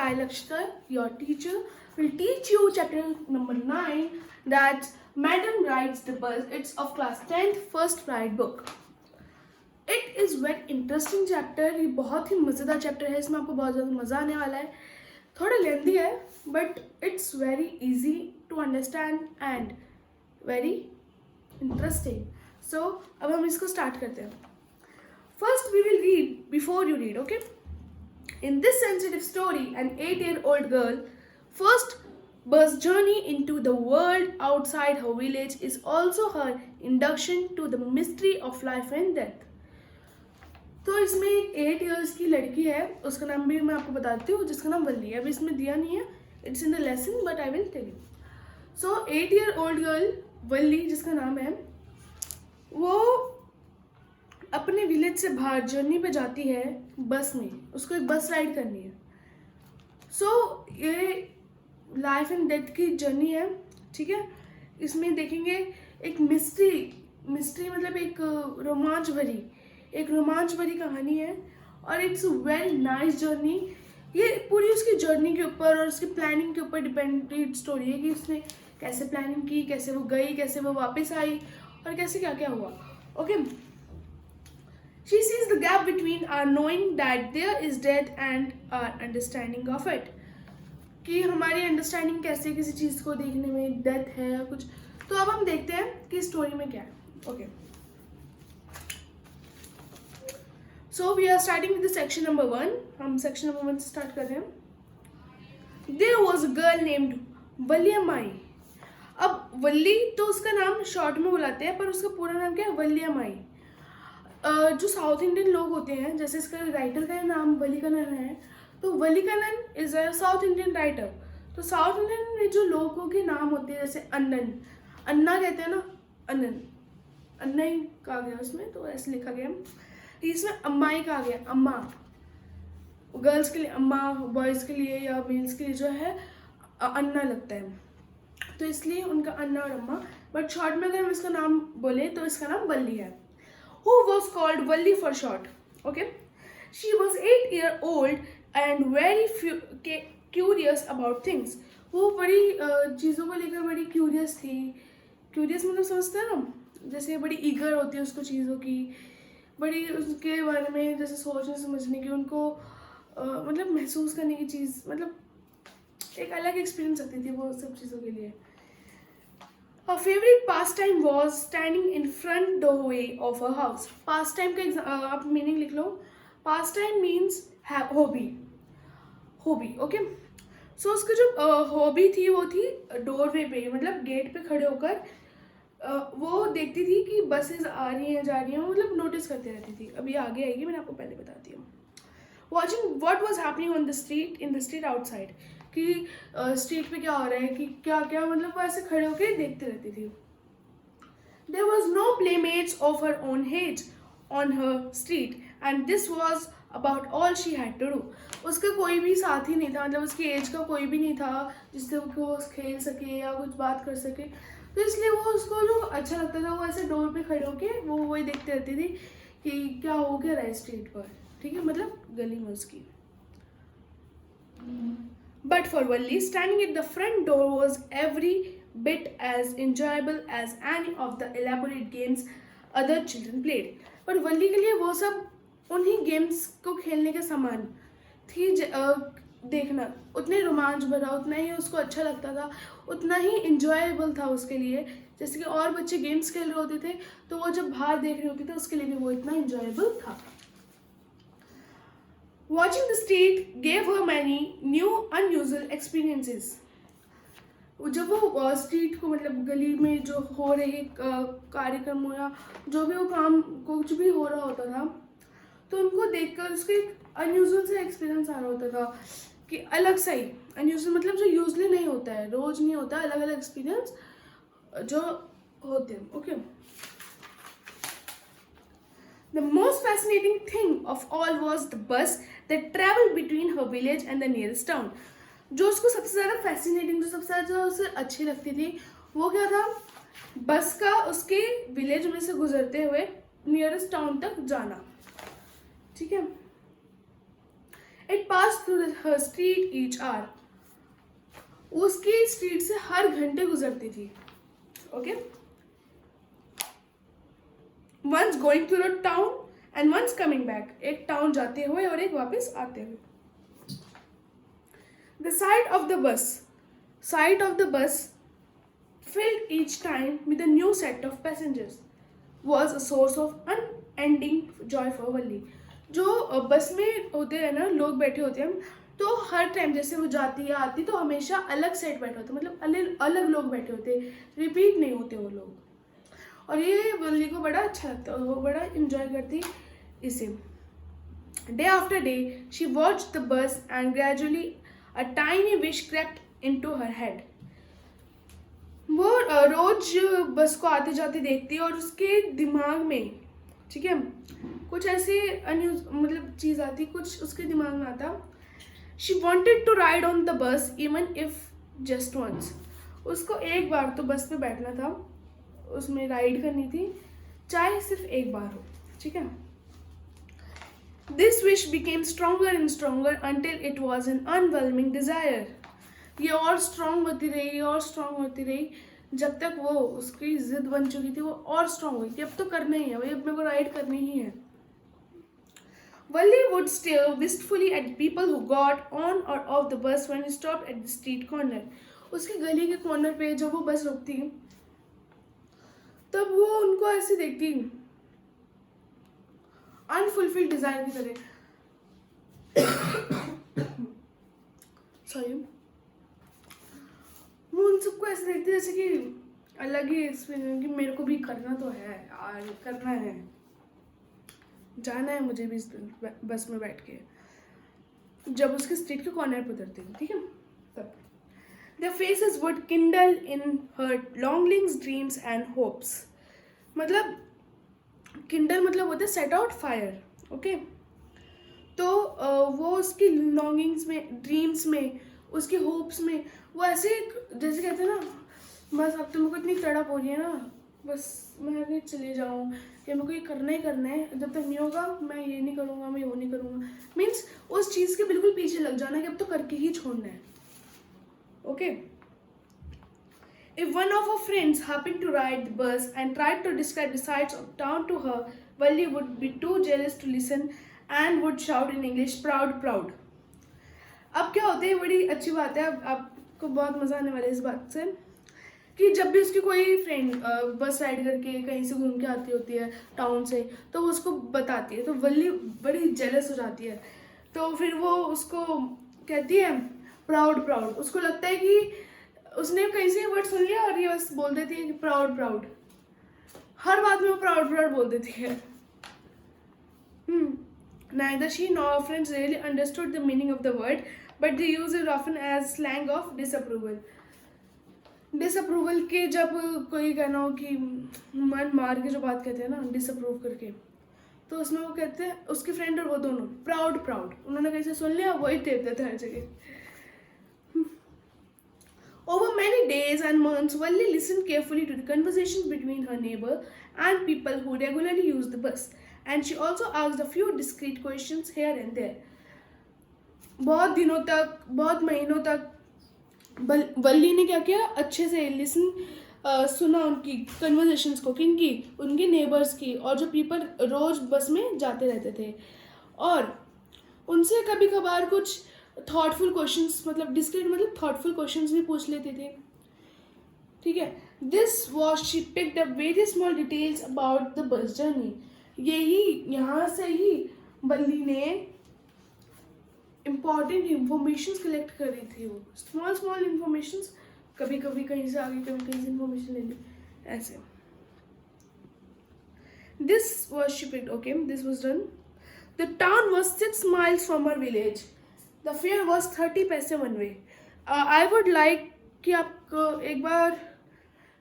Sai Lakshtar, your teacher, will teach you chapter number 9, that's Madam Rides the Bus. It's of class 10th first ride book. It is very interesting chapter. ये बहुत ही मज़ेदार chapter है, इसमें आपको बहुत ज़्यादा मज़ा आने वाला है. थोड़ा लेंदी है but it's very easy to understand and very interesting. So अब हम इसको स्टार्ट करते हैं. First we will read before you read, okay. In this sensitive story, an 8-year-old girl first bus journey into the world outside her village is also her induction to the mystery of life and death. तो इसमें एक 8 years की लड़की है, उसका नाम भी मैं आपको बताती हूँ, जिसका नाम वल्ली है. अभी इसमें दिया नहीं है, it's in the lesson but I will tell you. So 8-year-old girl Valli जिसका नाम है, वो अपने विलेज से बाहर जर्नी पे जाती है बस में. उसको एक बस राइड करनी है. सो ये लाइफ एंड डेथ की जर्नी है, ठीक है. इसमें देखेंगे एक मिस्ट्री मतलब एक रोमांच भरी कहानी है और इट्स वेरी नाइस जर्नी. ये पूरी उसकी जर्नी के ऊपर और उसकी प्लानिंग के ऊपर डिपेंडेड स्टोरी है कि उसने कैसे प्लानिंग की, कैसे वो गई, कैसे वो वापस आई और कैसे क्या क्या हुआ, okay. She sees the gap between our knowing that there is death and our understanding of it. कि हमारी अंडरस्टैंडिंग कैसे किसी चीज़ को देखने में डेथ है या कुछ. तो अब हम देखते हैं कि स्टोरी में क्या है, okay. So we are starting with the section number 1. हम सेक्शन नंबर 1 से स्टार्ट कर रहे हैं. There was a girl named वल्लियामाई. अब वल्ली तो उसका नाम शॉर्ट में बुलाते हैं, पर उसका पूरा नाम क्या है, वल्लियामाई. जो साउथ इंडियन लोग होते हैं, जैसे इसका राइटर का नाम वल्लीकन्नन है, तो Vallikannan is a South Indian writer. तो साउथ इंडियन में जो लोगों के नाम होते हैं, जैसे अन्ना कहते हैं ना, अन्ना ही कहा गया उसमें, तो ऐसे लिखा गया. इसमें अम्माई कहा गया, अम्मा. गर्ल्स के लिए अम्मा, बॉयज़ के लिए या मेल्स के लिए जो है अन्ना लगता है, तो इसलिए उनका अन्ना और अम्मा. बट शॉर्ट में अगर हम इसका नाम बोले तो इसका नाम वल्ली है. Who was called Valli for short, okay. She was 8-year-old and very curious about things. वो बड़ी चीज़ों को लेकर बड़ी क्यूरियस थी. क्यूरियस मतलब समझते हैं ना, जैसे बड़ी ईगर होती है उसको चीज़ों की, बड़ी उसके बारे में जैसे सोचने समझने की, उनको मतलब महसूस करने की चीज़, मतलब एक अलग एक्सपीरियंस आती थी वो सब चीज़ों के लिए. Her favorite pastime was standing in front doorway of her house. Pastime का आप मीनिंग लिख लो. Pastime means hobby, okay. So उसका जो हॉबी थी वो थी डोरवे पे, मतलब गेट पे खड़े होकर वो देखती थी कि बसेस आ रही हैं जा रही हैं, मतलब नोटिस करते रहती थी. अभी आगे आएगी, मैंने आपको पहले बताती हूँ. Watching what was happening on the street, in the street outside. कि स्ट्रीट पे क्या हो रहा है, कि क्या क्या, मतलब वो ऐसे खड़े होकर देखते रहती थी. There was no playmates of her own age on her street and this was about all she had to do. उसका कोई भी साथी नहीं था, मतलब उसकी एज का कोई भी नहीं था जिससे वो खेल सके या कुछ बात कर सके. तो इसलिए वो उसको जो अच्छा लगता था वो ऐसे डोर पे खड़े होकर वो वही देखते रहती थी कि क्या हो क्या रहा है स्ट्रीट पर, ठीक है, मतलब गली में उसकी. But for Valli, standing at the front door was every bit as enjoyable as any of the elaborate games other children played. पर वल्ली के लिए वो सब उन्हीं गेम्स को खेलने के समान थी. देखना उतने रोमांच भरा, उतना ही उसको अच्छा लगता था, उतना ही इंजॉयबल था उसके लिए. जैसे कि और बच्चे गेम्स खेल रहे होते थे, तो वो जब बाहर देख रहे होते थे उसके लिए भी वो इतना इंजॉयबल था. Watching the street gave her many new unusual experiences. जब वो स्ट्रीट को, मतलब गली में जो हो रहे कार्यक्रम हो या जो भी वो काम कुछ भी हो रहा होता था, तो उनको देखकर उसके एक अनयूजुअल सा एक्सपीरियंस आ रहा होता था, कि अलग सा ही. अनयूजुअल मतलब जो यूजली नहीं होता है, रोज नहीं होता, अलग अलग एक्सपीरियंस जो होते हैं, okay. The most fascinating thing of all was the bus that traveled between her village and the nearest town. जो उसको सबसे ज़्यादा फैसिनेटिंग, जो सबसे ज़्यादा उसे अच्छी लगती थी, वो क्या था, बस का उसके विलेज में से गुजरते हुए नियरेस्ट टाउन तक जाना, ठीक है. It pass through her street each hour, उसकी स्ट्रीट से हर घंटे गुजरती थी. Okay, once going through the town and once coming back, एक टाउन जाते हुए और एक वापस आते हुए. The side of the bus filled each time with a new set of passengers was a source of unending joy for Valli. जो बस में होते हैं ना, लोग बैठे होते हैं, तो हर टाइम जैसे वो जाती है आती तो हमेशा अलग सेट बैठे होते, मतलब अलग अलग लोग बैठे होते, रिपीट नहीं होते वो लोग. और ये वल्ली को बड़ा अच्छा लगता है और वो बड़ा इंजॉय करती इसे. Day after day she watched the bus and gradually a tiny wish crept into her head. वो रोज बस को आते जाते देखती है और उसके दिमाग में, ठीक है, कुछ ऐसे मतलब चीज़ आती, कुछ उसके दिमाग में आता. She wanted to ride on the bus even if just once. उसको एक बार तो बस पे बैठना था, उसमें राइड करनी थी, चाहे सिर्फ एक बार हो. ठीक है. This wish became stronger and stronger until it was an overwhelming desire. ये और स्ट्रांग होती रही और स्ट्रांग होती रही जब तक वो उसकी जिद बन चुकी थी, वो और स्ट्रांग हुई कि अब तो करना ही है भाई, अब मेरे को राइड करनी ही है. Valli would stare wistfully at people who got on or off the bus when he stopped at the street corner. उसकी गली के कॉर्नर पे जब वो बस रुकती तब वो उनको ऐसे देखती, अनफुलफिल्ड डिजायर की तरह. सॉरी. वो उन सबको ऐसे देखती जैसे कि अलग ही एक्सपीरियंस, कि मेरे को भी करना तो है यार, करना है, जाना है मुझे भी इस बस में बैठ के. जब उसके स्ट्रीट के कॉर्नर पर उतरती थी, ठीक है, तब their faces would kindle in her longings, dreams and hopes. मतलब kindle मतलब होता है सेट आउट फायर. ओके, तो वो उसकी लॉन्गिंग्स में, ड्रीम्स में, उसके होप्स में वो ऐसे जैसे कहते हैं ना, बस अब तो मेरे को इतनी तड़प हो रही है ना, बस मैं अभी चले जाऊँ, कि मेरे को ये करना ही करना है, जब तक नहीं होगा मैं ये नहीं करूँगा, मैं वो नहीं करूँगा. मीन्स उस चीज़ के बिल्कुल पीछे लग जाना कि अब तो करके ही छोड़ना है. Okay. If one of her friends happened to ride the bus and tried to describe the sights of town to her, Valli would be too jealous to listen and would shout in English, proud, proud. अब क्या होता है, बड़ी अच्छी बात है, अब आपको बहुत मज़ा आने वाला है इस बात से, कि जब भी उसकी कोई फ्रेंड बस राइड करके कहीं से घूम के आती होती है टाउन से, तो वो उसको बताती है, तो वल्ली बड़ी जेलस हो जाती है. तो फिर वो उसको कहती है प्राउड प्राउड. उसको लगता है कि उसने कहीं से वर्ड सुन लिया और ये बस बोल देती है कि प्राउड प्राउड. हर बात में वो प्राउड प्राउड बोल देती है. Neither she nor her friends really understood the meaning of the word, but they use it often as slang of disapproval. Disapproval के जब कोई कहना हो कि मन मार के जो बात कहते हैं ना, डिसअप्रूव करके, तो उसमें वो कहते हैं, उसकी फ्रेंड और वो दोनों प्राउड प्राउड, उन्होंने कहीं से सुन लिया, वही टेप देते हर जगह. Over many days and months, Valli listened carefully to the conversations between her neighbor and people who regularly used the bus, and she also asked a few discreet questions here and there. बहुत दिनों तक, बहुत महीनों तक वल्ली ने क्या किया, अच्छे से सुना उनकी कन्वर्सेशंस को, किनकी, उनके नेबर्स की, और जो पीपल रोज बस में जाते रहते थे, और उनसे कभी कभार कुछ थॉटफुल क्वेश्चंस, मतलब डिस्क्रीट मतलब थॉटफुल क्वेश्चंस भी पूछ लेते थे. ठीक है. This was she picked up various small details about the bus journey. यही यहाँ से ही वल्ली ने इम्पॉर्टेंट इंफॉर्मेशन कलेक्ट करी थी. वो स्मॉल स्मॉल इंफॉर्मेशन, कभी कभी कहीं से आगे, कभी कहीं से इंफॉर्मेशन ले ली, ऐसे. This was she picked. Okay, this was done. The town was 6 miles from her village. The fair was 30 पैसे one way. I would like कि आप एक बार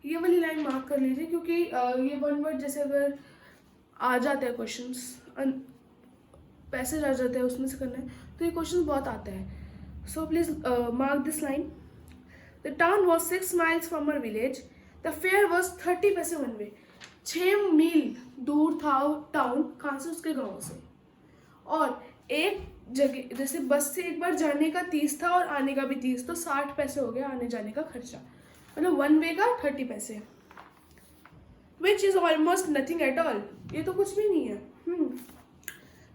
ये वाली लाइन मार्क कर लीजिए, क्योंकि ये वन वर्ड जैसे अगर आ जाता है क्वेश्चंस, पैसेज आ जाता है उसमें से करना है, तो ये क्वेश्चन बहुत आता है. So please mark this line. The town was 6 miles from her village. The fair was 30 पैसे वन वे. 6 मील दूर था टाउन, कहाँ से, उसके गाँव से, और एक जगह, जैसे बस से एक बार जाने का 30 था और आने का भी 30, तो 60 पैसे हो गया आने जाने का खर्चा, मतलब वन वे का 30 पैसे, which is almost nothing at all, ये तो कुछ भी नहीं है।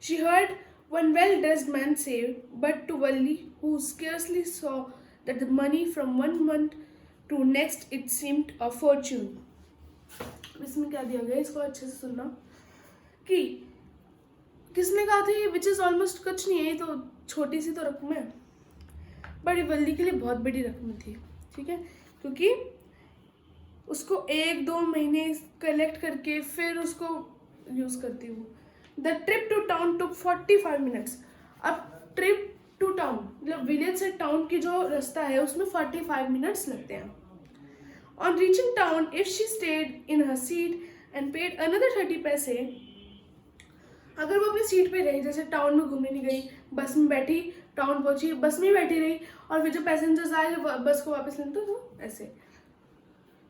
She heard one well dressed man से, but to Valli who scarcely saw that the money from one month to next it seemed a fortune. इसमें क्या दिया गया, इसको अच्छे से सुनना, कि किसने कहा था ये विच इज ऑलमोस्ट कुछ नहीं है, ये तो छोटी सी तो रकम है, बट ये वल्ली के लिए बहुत बड़ी रकम थी, ठीक है, क्योंकि उसको 1-2 महीने कलेक्ट करके फिर उसको यूज़ करती हूँ। The trip to town took 45 minutes. अब ट्रिप टू टाउन मतलब विलेज से टाउन की जो रास्ता है उसमें 45 मिनट्स लगते हैं। On reaching town if she stayed in her seat and paid another 30 paise, अगर वो अपनी सीट पे रही, जैसे टाउन में घूमने नहीं गई, बस में बैठी, टाउन पहुंची, बस में ही बैठी रही, और फिर जो पैसेंजर्स आए बस को वापस लेते तो ऐसे,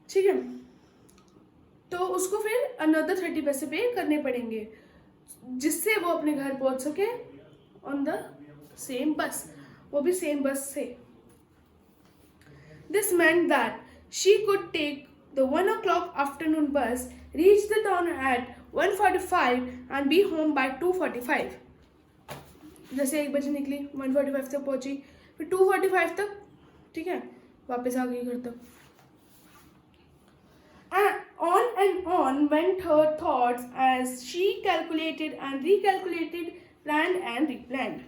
ठीक है, तो उसको फिर अनदर 30 पैसे पे करने पड़ेंगे, जिससे वो अपने घर पहुंच सके ऑन द सेम बस, वो भी सेम बस से। This meant that she could take the 1 o'clock afternoon bus, reach the town at 1:45 and be home by 2:45। जैसे 1 बजे निकली, 1:45 तक पहुंची, फिर 2:45 तक, ठीक है, वापस आ गई घर तक। On and on went her thoughts as she calculated and recalculated, planned and replanned।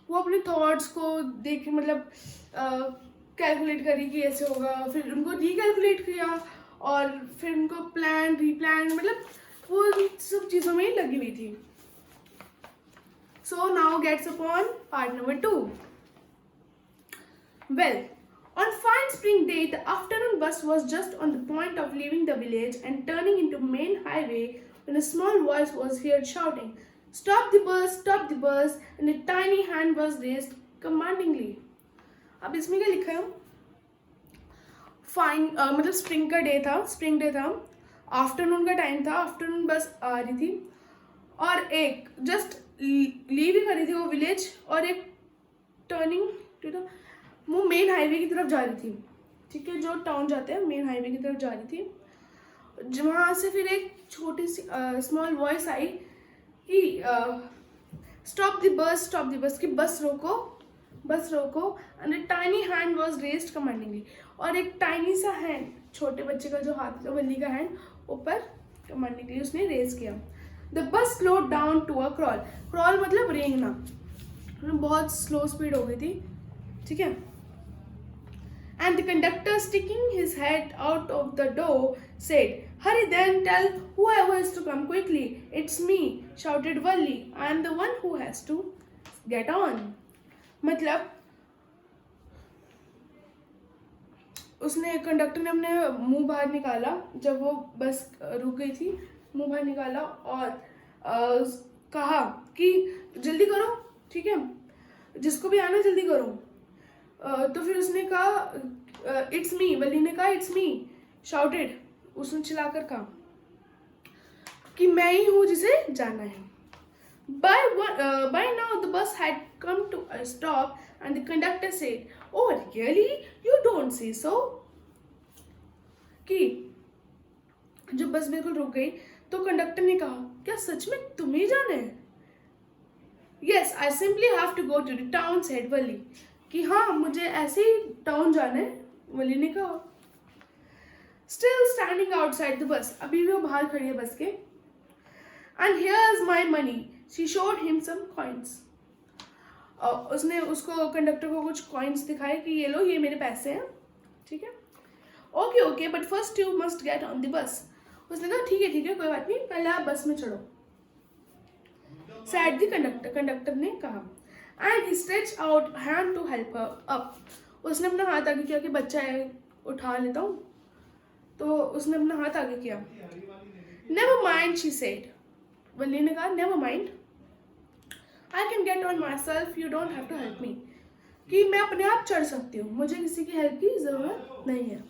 वो अपने थॉट्स को देख मतलब कैलकुलेट करी कि ऐसे होगा, फिर उनको रिकैलकुलेट किया, और फिर उनको प्लान रिप्लान, मतलब वो सब चीज़ों में ही लगी हुई थी। So now gets upon part number 2। Well, on fine spring day, the afternoon bus was just on the point of leaving the village and turning into main highway when a small voice was heard shouting, "Stop the bus," and a tiny hand was raised commandingly। अब इसमें क्या लिखा है? Fine मतलब spring day था, afternoon का time था, afternoon बस आ रही थी, और एक जस्ट लीव ही कर रही थी वो विलेज, और एक टर्निंग टू द वो मेन हाईवे की तरफ जा रही थी, ठीक है, जो टाउन जाते हैं मेन हाईवे की तरफ जा रही थी। वहाँ से फिर एक छोटी सी स्मॉल वॉइस आई कि स्टॉप द बस, कि बस रोको, and a tiny hand was raised commandingly, और एक टाइनी सा हैंड, छोटे बच्चे का जो हाथ, वल्ली का हैंड ऊपर कमांडिंगली उसने रेज किया। The bus slowed down to a crawl मतलब रेंगना, बहुत स्लो स्पीड हो गई थी, ठीक है। And the conductor, sticking his head out of the door, said, "Hurry then, tell whoever is to come quickly. It's me," shouted Valli. "I am the one who has to get on." मतलब उसने, conductor ने अपने मुंह बाहर निकाला जब वो बस रुक गई थी, मुंह बाहर निकाला और कहा कि जल्दी करो, ठीक है, जिसको भी आना जल्दी करो। तो फिर उसने कहा इट्स मी, वल्ली ने कहा इट्स मी, शाउटेड, उसने चिल्लाकर कहा कि मैं ही हूँ जिसे जाना है। By now the bus had come to a stop and the conductor said, "Oh really? You don't say so." कि जब बस बिल्कुल रुक गई तो कंडक्टर ने कहा, क्या सच में तुम्हें जाना है? Yes, I simply have to go to the town, said Valli। कि हाँ, मुझे ऐसे ही टाउन जाना है, वली ने कहा। Still standing outside the bus, अभी भी वो बाहर खड़ी है बस के। And here's my money, she showed him some coins। उसने उसको, कंडक्टर को कुछ कॉइन्स दिखाए कि ये लो, ये मेरे पैसे हैं, ठीक है। Okay, but first you must get on the बस। उसने कहा ठीक है, कोई बात नहीं, पहले आप बस में चढ़ो, said the कंडक्टर ने कहा। And he stretched out hand to help her up। उसने अपना हाथ आगे किया कि बच्चा है, उठा लेता हूँ, तो उसने अपना हाथ आगे किया। Never mind, she said। वल्ली ने कहा never mind, I can get on myself, you don't have to help me। कि मैं अपने आप चढ़ सकती हूँ, मुझे किसी की हेल्प की जरूरत नहीं है।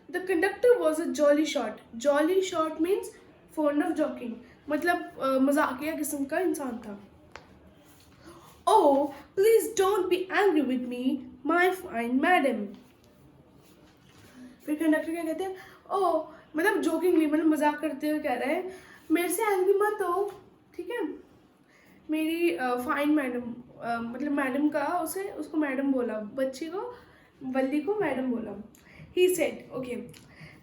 The conductor was a jolly short means fond of joking। मतलब मजाकिया किस्म का इंसान था. Oh, please don't be angry with me, my fine madam. फिर कंडक्टर क्या कहते हैं, ओह मतलब जोकिंगली, मतलब मजाक करते हुए कह रहे हैं, मेरे से एंग्री मत हो, ठीक है. मेरी फाइन मैडम, मतलब मैडम का उसको मैडम बोला, बच्ची को, वल्ली को मैडम बोला. He said okay,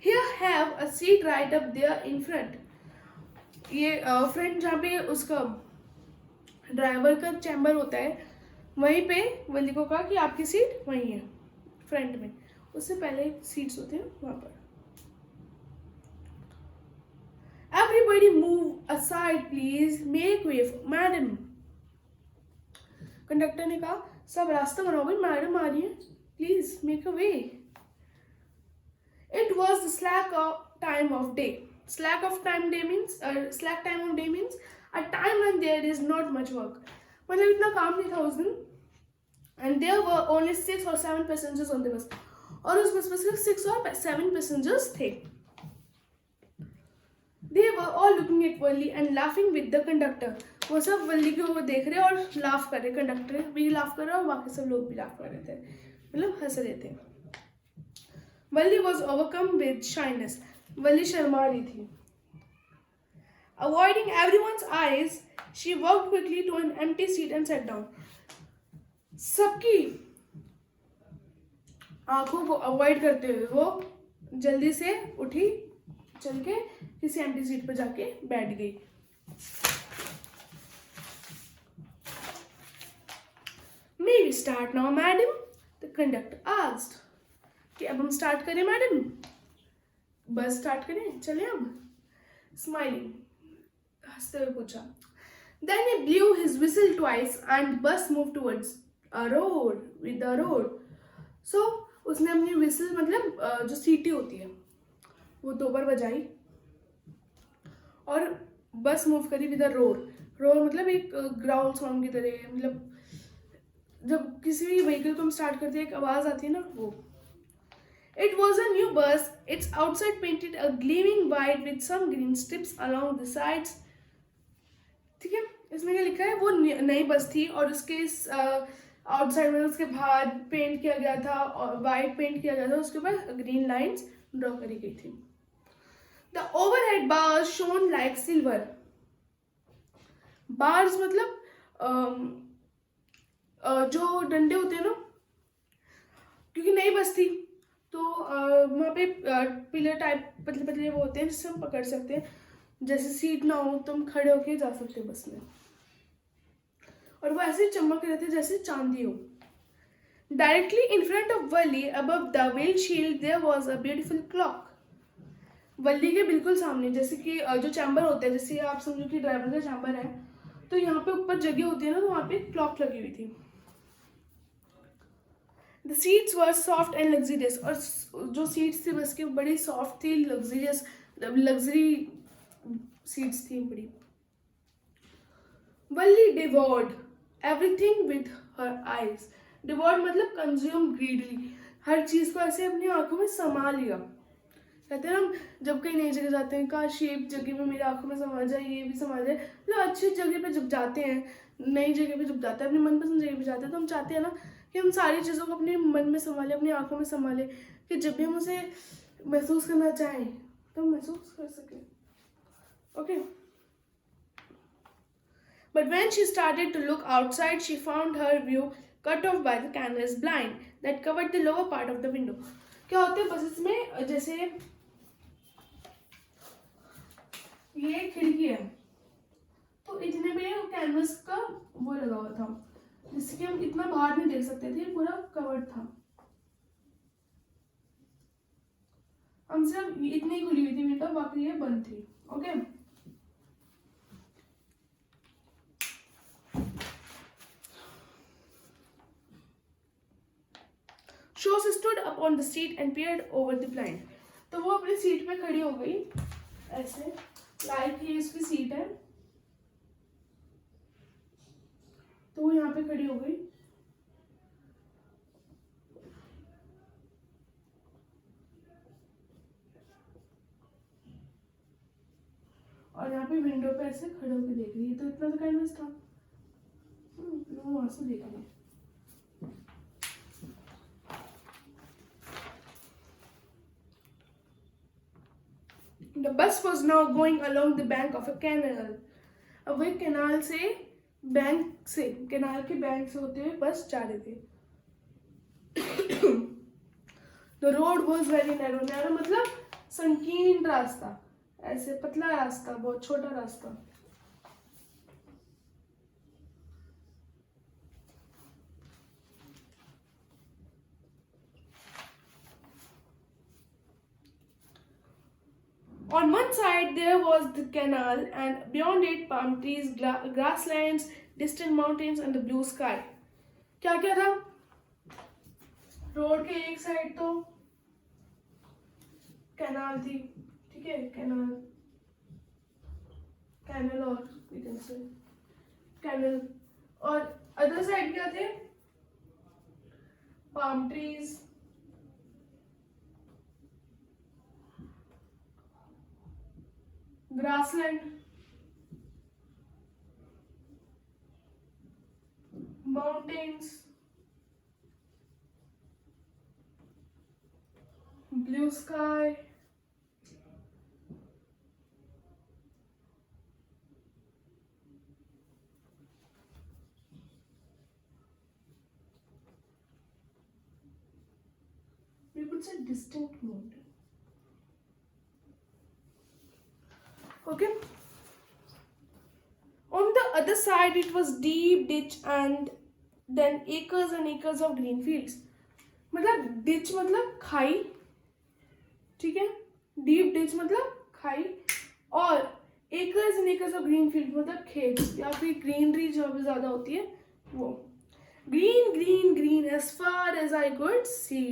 here have a seat right up there in front. ये फ्रंट जहाँ पे उसका ड्राइवर का चैम्बर होता है, वहीं पे वल्ली को कहा कि आपकी सीट वहीं है फ्रंट में. उससे पहले सीट्स होते हैं वहां पर. Everybody move aside please, make way madam. Conductor ने कहा सब रास्ता बनाओ भाई, मैडम आ रही है, please make a way. It was the slack time of day. Slack time of day means a time when there is not much work. मतलब इतना काम नहीं था उस दिन. And there were only 6 or 7 passengers on the bus. और उस बस में सिर्फ 6 और 7 passengers थे. They were all looking at Wally and laughing with the conductor. वो सब वल्ली को देख रहे और लाफ कर रहे. कंडक्टर भी लाफ कर रहा और बाकी सब लोग भी लाफ कर रहे थे, मतलब हंस रहे थे. Wally was overcome with shyness. वल्ली शर्मा रही थी. Avoiding everyone's eyes, she walked quickly to an empty seat and sat down. सबकी आंखों को अवॉइड करते हुए वो जल्दी से उठी, चल के किसी एम्प्टी सीट पर जाके बैठ गई. May we start now, madam? The conductor asked. कि अब हम स्टार्ट करें मैडम, बस स्टार्ट करें, चले अब. Smiling, हंसते हुए पूछा. Then he blew his whistle twice and bus moved towards a road with a road. So उसने अपनी whistle, मतलब जो सीटी होती है, वो 2 बार बजाई और बस मूव करी विद अ रोर. रोर मतलब एक ग्राउंड साउंड की तरह, मतलब जब किसी भी व्हीकल को हम स्टार्ट करते हैं एक आवाज आती है ना, वो. It was a new bus. Its outside painted a gleaming white with some green strips along the sides. ठीक है, इसमें क्या लिखा है, वो नई बस थी और उसके आउटसाइड में उसके बाहर पेंट किया गया था और वाइट पेंट किया गया था, उसके ऊपर ग्रीन लाइंस ड्रॉ करी गई थी. The overhead bars shone like silver. Bars मतलब जो डंडे होते हैं ना, क्योंकि नई बस थी तो वहाँ पे पिलर टाइप पतले पतले वो होते हैं जिससे हम पकड़ सकते हैं, जैसे सीट ना हो तो हम खड़े होके जा सकते हैं बस में. और वो ऐसे चमक रहे थे जैसे चांदी हो. Directly in front of Valli above the windshield there was a beautiful clock. Valli के बिल्कुल सामने, जैसे कि जो चैम्बर होता है, जैसे आप समझो कि ड्राइवर का चैम्बर है तो यहाँ पे ऊपर जगह होती है ना, तो वहाँ पे क्लॉक लगी हुई थी. The seats were soft and luxurious. और जो सीट्स थी बस की बड़ी सॉफ्ट थी, लग्जरियस, लग्जरी सीट्स थी बड़ी. Wally devoured everything with her eyes. Devoured मतलब consume greedily. हर चीज को ऐसे अपनी आंखों में समा लिया. कहते हैं हम जब कहीं नई जगह जाते हैं, काश ये जगह में मेरी आंखों में समा जाए, ये भी समा जाए. मतलब अच्छी जगह पे जब जाते हैं, नई जगह पे जब जाते हैं, अपनी मनपसंद जगह पे जाते हैं, तो हम चाहते हैं ना कि हम सारी चीज़ों को अपने मन में संभालें, अपनी आंखों में संभालें, कि जब भी हम उसे महसूस करना चाहें तो हम महसूस कर सकें. Okay. But when she started to look outside, she found her view cut off by the canvas blind that covered the lower part of the window. क्या होता है बसेस में, जैसे ये खिड़की है तो इतने पे कैनवस का वो लगा हुआ था, जिससे कि हम इतना बाहर नहीं देख सकते थे, पूरा कवर्ड था. हम सिर्फ इतनी खुली हुई थी विंडो, बाकी ये बंद थी. Okay. She stood up on the seat and peered over the blind. तो वो अपनी सीट पे खड़ी हो गई ऐसे, लाइक ये इसकी सीट है तो वो यहाँ पे खड़ी हो गई. और यहाँ पे विंडो पे ऐसे खड़े होकर देख रही है, तो इतना तो कैनवस था, वो वहां से देख रही है। The bus was now going along the bank of a canal. अब वही कैनाल से कैनाल के बैंक से होते हुए बस जा रहे थे। The road was very narrow. Narrow मतलब संकीर्ण रास्ता, ऐसे पतला रास्ता, बहुत छोटा रास्ता। On one side there was the canal, and beyond it palm trees, grasslands, distant mountains and the blue sky. क्या क्या था? रोड के एक साइड तो कैनाल थी, ठीक है, कैनाल और कैनल, और अदर साइड क्या थे? Palm trees, grassland, mountains, blue sky, we could say distant mountain. Okay. On the other side, it was deep ditch and then acres and acres of green fields. मतलब ditch मतलब खाई, ठीक है, deep ditch मतलब खाई, और acres and acres of green fields मतलब खेत या फिर greenery जो भी ज़्यादा होती है वो। Green, green, green as far as I could see.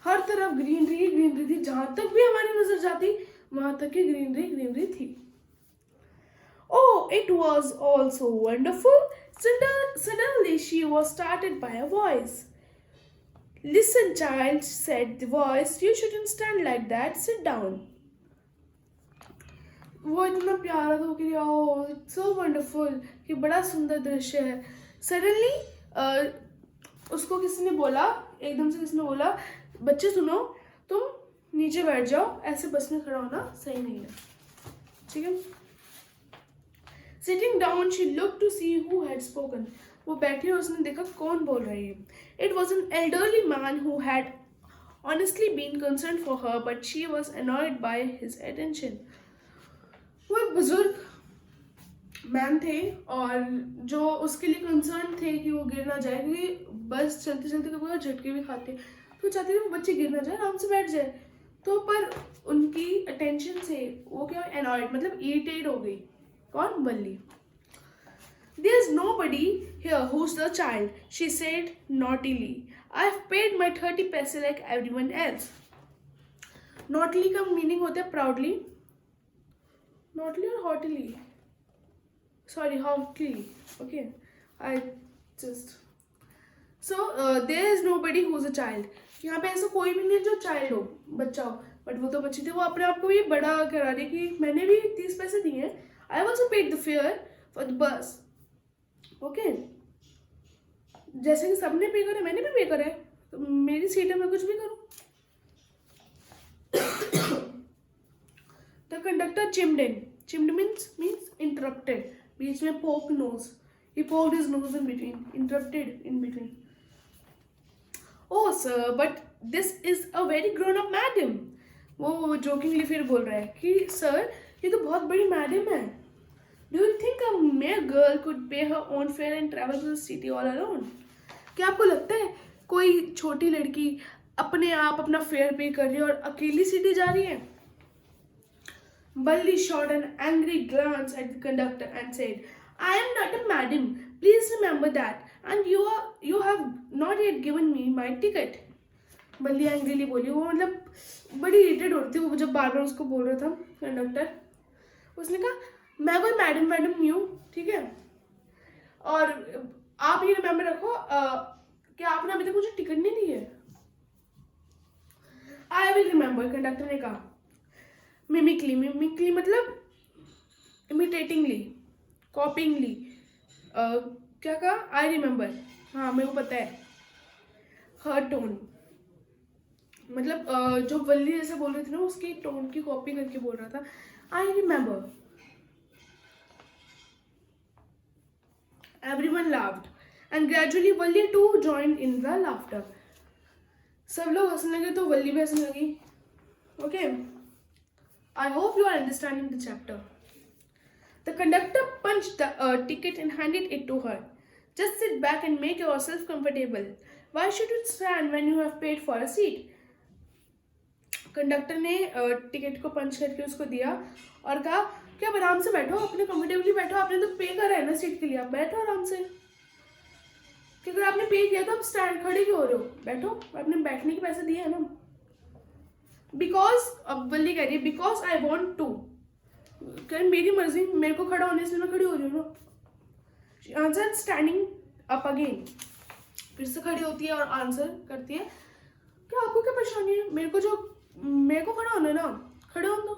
हर तरफ ग्रीनरी थी, जहां तक भी हमारी नजर जाती वहां तक की ग्रीनरी थी। Oh, it was all so wonderful. Suddenly she was startled by a voice. Listen, child, said the voice. You shouldn't stand like that. Sit down. वो इतना प्यारा था कि oh, it's so wonderful, कि बड़ा सुंदर दृश्य है। Suddenly उसको किसी ने बोला, एकदम से किसी ने बोला, बच्चे सुनो, तुम नीचे बैठ जाओ, ऐसे बस में खड़ा होना सही नहीं है, ठीक है। Sitting down, she looked to see who had spoken. वो बैठी और उसने देखा कौन बोल रही है। It was an elderly man who had honestly been concerned for her, but she was annoyed by his attention. वो एक बुजुर्ग मैन थे और जो उसके लिए कंसर्न थे कि वो गिर ना जाए, क्योंकि बस चलते चलते कभी झटके भी खाते, तो चाहते थे वो बच्चे गिर ना जाए, आराम से बैठ जाए। तो पर उनकी अटेंशन से वो क्या, एनॉयड मतलब इरिटेट हो गई। कौन? बल्ली। There's nobody here who's the child, she said naughtily. I've paid my 30 paise like everyone else. Naughtily का मीनिंग होता है proudly, naughtily और haughtily, sorry, haughtily, okay, I just there is nobody who's a child. यहाँ पे ऐसा कोई भी नहीं है जो चाइल्ड हो, बच्चा हो, बट वो तो बच्ची थी, वो अपने आप को भी बड़ा करा रही कि मैंने भी 30 पैसे दिए हैं, I also paid the fare for the bus. Okay? जैसे कि सबने पे करे, मैंने भी पे करा है, तो मेरी सीट है, मैं कुछ भी करूं। The conductor chimed in. Chimed means interrupted. बीच में poke nose. He poked his nose in between. Interrupted in between. Oh sir, but this is a very grown up madam. वो जोकिंगली फिर बोल रहा है कि सर ये तो बहुत बड़ी मैडम है। Do you think a mere girl could pay her own fare and travel to the city all alone? क्या आपको लगता है कोई छोटी लड़की अपने आप अपना फेयर पे कर रही है और अकेली सिटी जा रही है? Balli shot an angry glance at the conductor and said, I am not a madam. Please remember that. And you have not yet given me my ticket. बल्ली एंग्रीली बोली, वो मतलब बड़ी इरिटेट हो रही थी वो जब बार बार उसको बोल रहा था कंडक्टर। उसने कहा मैं कोई मैडम नहीं हूँ, ठीक है, और आप ये रिमेम्बर रखो कि आपने अभी तक मुझे टिकट नहीं दी है। आई विल रिमेम्बर, कंडक्टर ने कहा। मिमिकली मतलब इमिटेटिंगली, कॉपिंगली, क्या कहा, आई रिमेंबर, हाँ मेरे को पता है, हर टोन, मतलब जो वल्ली जैसे बोल रही थी ना उसकी टोन की कॉपी करके बोल रहा था, I remember. Everyone laughed, and gradually Valli too joined in the laughter. सब लोग हंसने लगे तो वल्ली भी हंसने लगी. Okay. I hope you are understanding the chapter. The conductor punched the ticket and handed it to her. Just sit back and make yourself comfortable. Why should you stand when you have paid for a seat? Conductor ने ticket को पंच करके उसको दिया और कहा कि आप आराम से बैठो, अपने कंफर्टेबली बैठो, आपने तो पे करा है ना सीट के लिए, आप बैठो आराम से, कि अगर आपने पे किया तो आप स्टैंड खड़े क्यों हो रहे हो, बैठो, आपने बैठने के पैसे दिए है ना। बिकॉज, अब वल्ली कह रही है बिकॉज आई वॉन्ट टू, कह मेरी मर्जी, मेरे को खड़ा होने से मैं खड़ी हो रही हूँ ना। आंसर स्टैंडिंग अप अगेन, फिर से खड़ी होती है और आंसर करती है क्या आपको क्या परेशानी है, मेरे को खड़ा होना है ना, खड़े हो दो।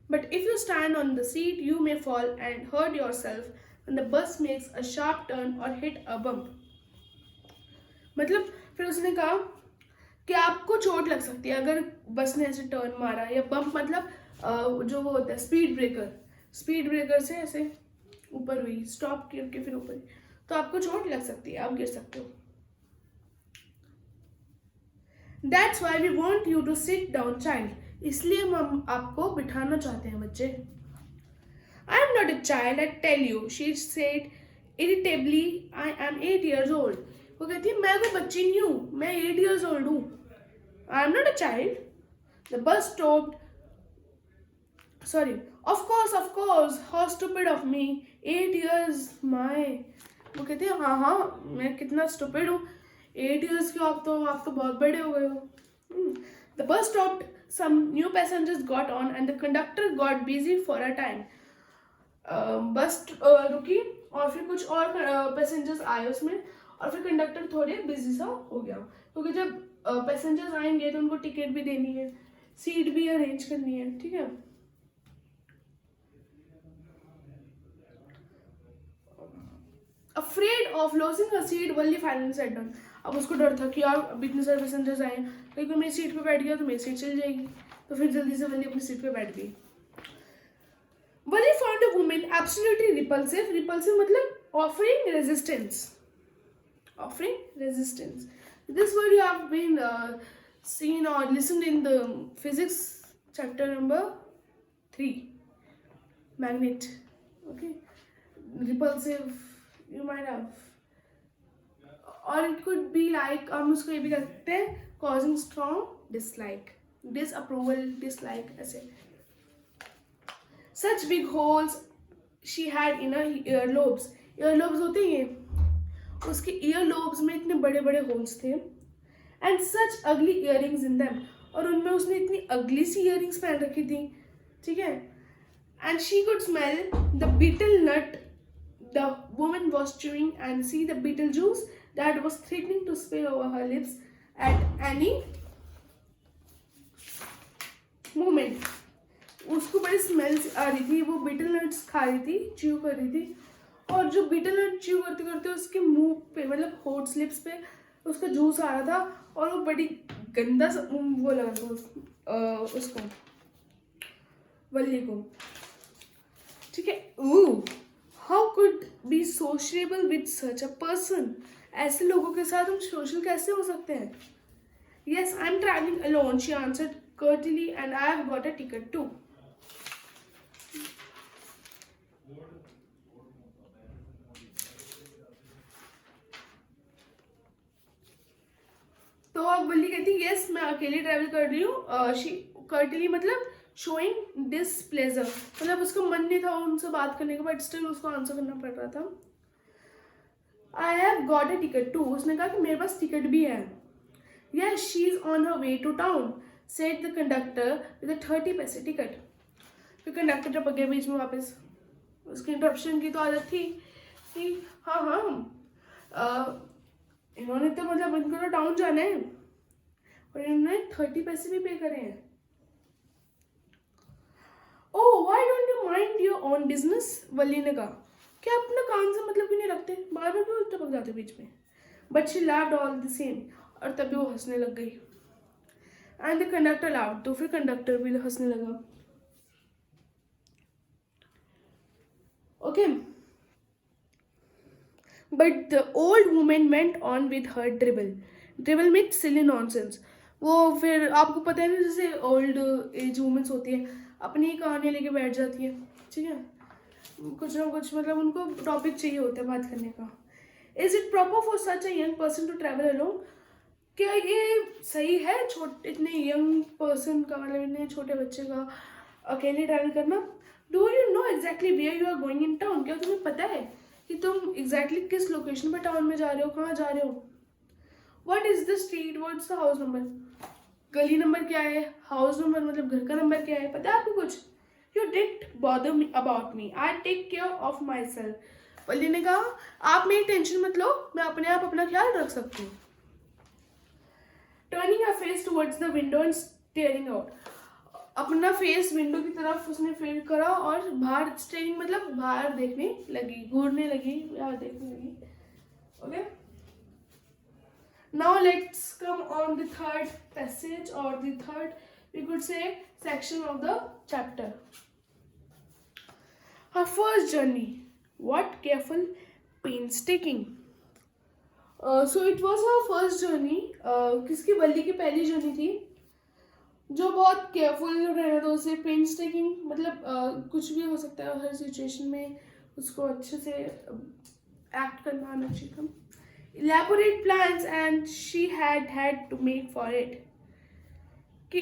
But if you stand on the seat, you may fall and hurt yourself when the bus makes a sharp turn or hit a bump. मतलब फिर उसने कहा कि आपको चोट लग सकती है अगर बस ने ऐसे टर्न मारा, या बम्प मतलब जो वो होता है स्पीड ब्रेकर से ऐसे ऊपर हुई, स्टॉप करके फिर ऊपर, तो आपको चोट लग सकती है, आप गिर सकते हो। That's why we want you to sit down, child. इसलिए हम आपको बिठाना चाहते हैं बच्चे। I am not a child, I tell you, she said irritably. I am 8 years old. वो कहती है मैं कोई बच्ची नहीं हूँ, मैं 8 years old हूँ। I am not a child. The bus stopped. Sorry. Of course. How stupid of me. 8 years, my. वो कहती है हाँ मैं कितना stupid हूँ, 8 years के आप तो बहुत बड़े हो गए हो। The bus stopped. Some new passengers got on and the conductor got busy for a time. बस रुकी और फिर कुछ और पैसेंजर्स आए उसमें, और फिर कंडक्टर थोड़े बिजी सा हो गया, क्योंकि जब पैसेंजर्स आएंगे तो उनको टिकट भी देनी है, सीट भी अरेंज करनी है, ठीक है। Afraid of losing her seat, Valli finally sat down. अब उसको डर था कि यार अभी इतने सारे पैसेंजर्स आए, लेकिन मेरी सीट पे बैठ गया तो मेरी सीट चल जाएगी, तो फिर जल्दी से वल्ली अपनी सीट पे बैठ गई। Valli found a woman absolutely repulsive. Repulsive मतलब offering resistance. This word you have been seen or listened in the physics chapter number 3. Magnet. Okay. Repulsive. You might have. Or it could be like हम उसको ये भी कर सकते हैं causing strong dislike, disapproval, dislike ऐसे। Such big holes she had in her earlobes. Earlobes होते हैं ये, उसके earlobes में इतने बड़े बड़े holes थे, and such ugly earrings in them, और उनमें उसने इतनी ugly सी earrings पहन रखी थी, ठीक है। And she could smell the betel nut the woman was chewing and see the betel juice that was threatening to spill over her lips at any moment. उसको बड़ी स्मेल आ रही थी, वो बीटल नट्स खा रही थी, च्यू कर रही थी, और जो बीटल नट च्यू करते करते उसके मुंह पे मतलब होठ स्लिप्स पे उसका जूस आ रहा था, और वो बड़ी गंदा सा वो लगा था उसको, वल्ली को, ठीक है। How could be sociable with such a person, ऐसे लोगों के साथ हम सोशल कैसे हो सकते हैं। Yes, I am travelling alone, she answered curtly, and I have got a ticket too. तो अब वल्ली कहती है यस मैं अकेले ट्रैवल कर रही हूँ। शी कर्टली मतलब शोइंग डिसप्लेजर, मतलब उसको मन नहीं था उनसे बात करने का, बट स्टिल उसको आंसर करना पड़ रहा था। I have got a ticket too, उसने कहा कि मेरे पास टिकट भी है। Yes, she is on her way to town, said the conductor with 30 paise ticket. फिर कंडक्टर टपक गया बीच में वापस, उसकी इंटरप्शन की तो आदत थी कि हाँ इन्होंने तो मतलब इनको तो टाउन जाना है, और इन्होंने 30 पैसे भी पे करे हैं। Oh why don't you mind your own business, Valli ने कहा, क्या अपना काम से मतलब क्यों नहीं रखते, बार बार क्यों टपक जाते बीच में। But she laughed all the same, और तभी वो हंसने लग गई। एंड द कंडक्टर लाफ्ड, तो फिर कंडक्टर भी हंसने लगा। Okay, but the old women went on with her dribble. Dribble mean silly nonsense. वो फिर आपको पता है ना, जैसे ओल्ड एज वुमेन्स होती है अपनी ही कहानी लेके बैठ जाती है, ठीक है, कुछ ना कुछ मतलब उनको टॉपिक चाहिए होता है बात करने का। Is it proper for such a young person to travel alone, क्या ये सही है छोटे इतने यंग पर्सन का, मतलब इतने छोटे बच्चे का अकेले ट्रैवल करना। Do you know exactly where you are going in town, क्या तुम्हें पता है कि तुम एग्जैक्टली किस लोकेशन पर टाउन में जा रहे हो, कहाँ जा रहे हो। What is the street, what's the house number, गली नंबर क्या है, हाउस नंबर मतलब घर का नंबर क्या है, पता है आपको कुछ। You didn't bother me about me, I take care of my self. Valli ने कहा, आप मेरी टेंशन मत लो, मैं अपने आप अपना ख्याल रख सकती हूँ। Turning her face towards the window and staring out, अपना फेस विंडो की तरफ उसने फेर करा और बाहर स्टेरिंग मतलब बाहर देखने लगी, घूरने लगी, बाहर देखने लगी। Okay, now let's come on the third passage or the third, we could say, section of the chapter. Her first journey, what careful painstaking. So it was her first journey, किसकी, वल्ली की पहली जर्नी थी, जो बहुत careful रहना था उसे, पेंस्टेकिंग मतलब कुछ भी हो सकता है, हर सिचुएशन में उसको अच्छे से एक्ट करना आना चाहिए था। elaborate plans and she had to make for it, कि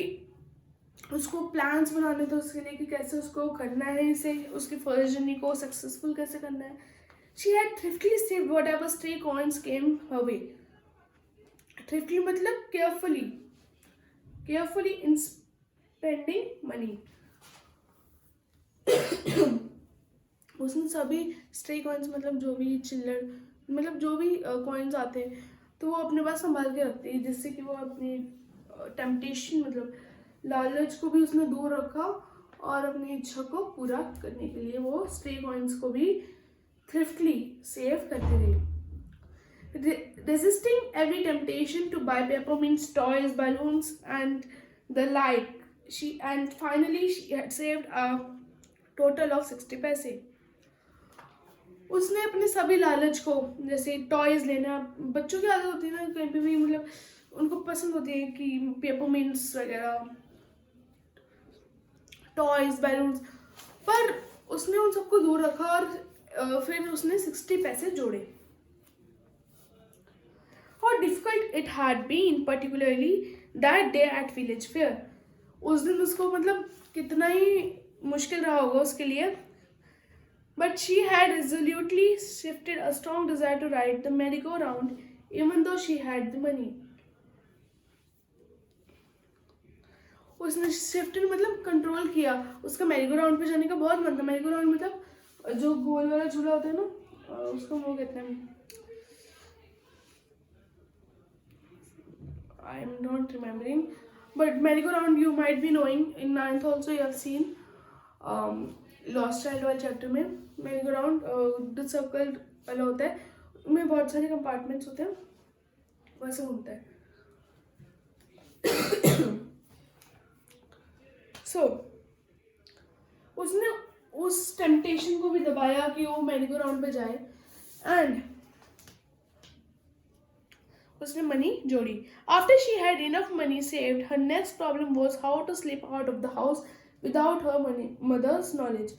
उसको प्लान्स बनाने थे उसके लिए कि कैसे उसको करना है, इसे उसकी फर्स्ट जर्नी को सक्सेसफुल कैसे करना है। she had thriftily saved whatever stray coins came her way. thriftily मतलब carefully in spending money. उसने सभी स्ट्रे कॉइन्स मतलब जो भी चिल्लर मतलब जो भी कॉइन्स आते हैं तो वो अपने पास संभाल के रखती है, जिससे कि वो अपनी टेम्पटेशन मतलब लालच को भी उसने दूर रखा और अपनी इच्छा को पूरा करने के लिए वो स्ट्रे कॉइन्स को भी थ्रिफ्टली सेव करती रही। Resisting every temptation to buy peppermints, toys, balloons and the like, finally she had saved a total of 60 पैसे। उसने अपने सभी लालच को, जैसे टॉयज लेना, बच्चों की आदत होती है ना कहीं पे भी मतलब उनको पसंद होती है कि पेपरमिंट्स वगैरह, टॉयज, बैलून्स, पर उसने उन सबको दूर रखा और फिर उसने 60 पैसे जोड़े। How difficult it had been, particularly that day at village fair. उस दिन उसको मतलब कितना ही मुश्किल रहा होगा उसके लिए। But she had resolutely shifted a strong desire to ride the merry-go-round, even though she had the money. उसने शिफ्टेड मतलब कंट्रोल किया, उसका मैरी-गो-राउंड पे जाने का बहुत मन था। मैरी-गो-राउंड मतलब जो गोल वाला झूला होता है ना, उसको वो कहते हैं, I am not remembering, but merry-go-round you might be knowing. In 9th also you have seen Lost Child वाले चैप्टर में merry-go-round द सर्कल वाला होता है, उसमें बहुत सारे कंपार्टमेंट्स होते हैं, वैसे घूमता है। So उसने उस टेम्पटेशन को भी दबाया कि वो merry-go-round पे जाए एंड उसने मनी जोड़ी। After she had enough money saved, her next problem was how to slip out of the house without her mother's knowledge.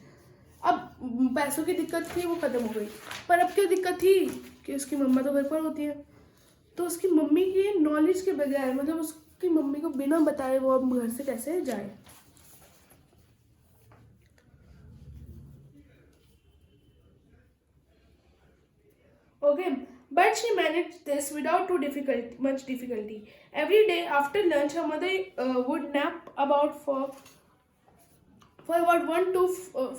अब पैसों की दिक्कत थी वो खत्म हो गई, पर अब क्या दिक्कत थी कि उसकी मम्मा तो घर पर होती है, तो उसकी मम्मी की नॉलेज के बगैर मतलब उसकी मम्मी को बिना बताए वो अब घर से कैसे जाए। Okay, but she managed this without much difficulty. Every day after lunch, her mother would nap about for about 1 to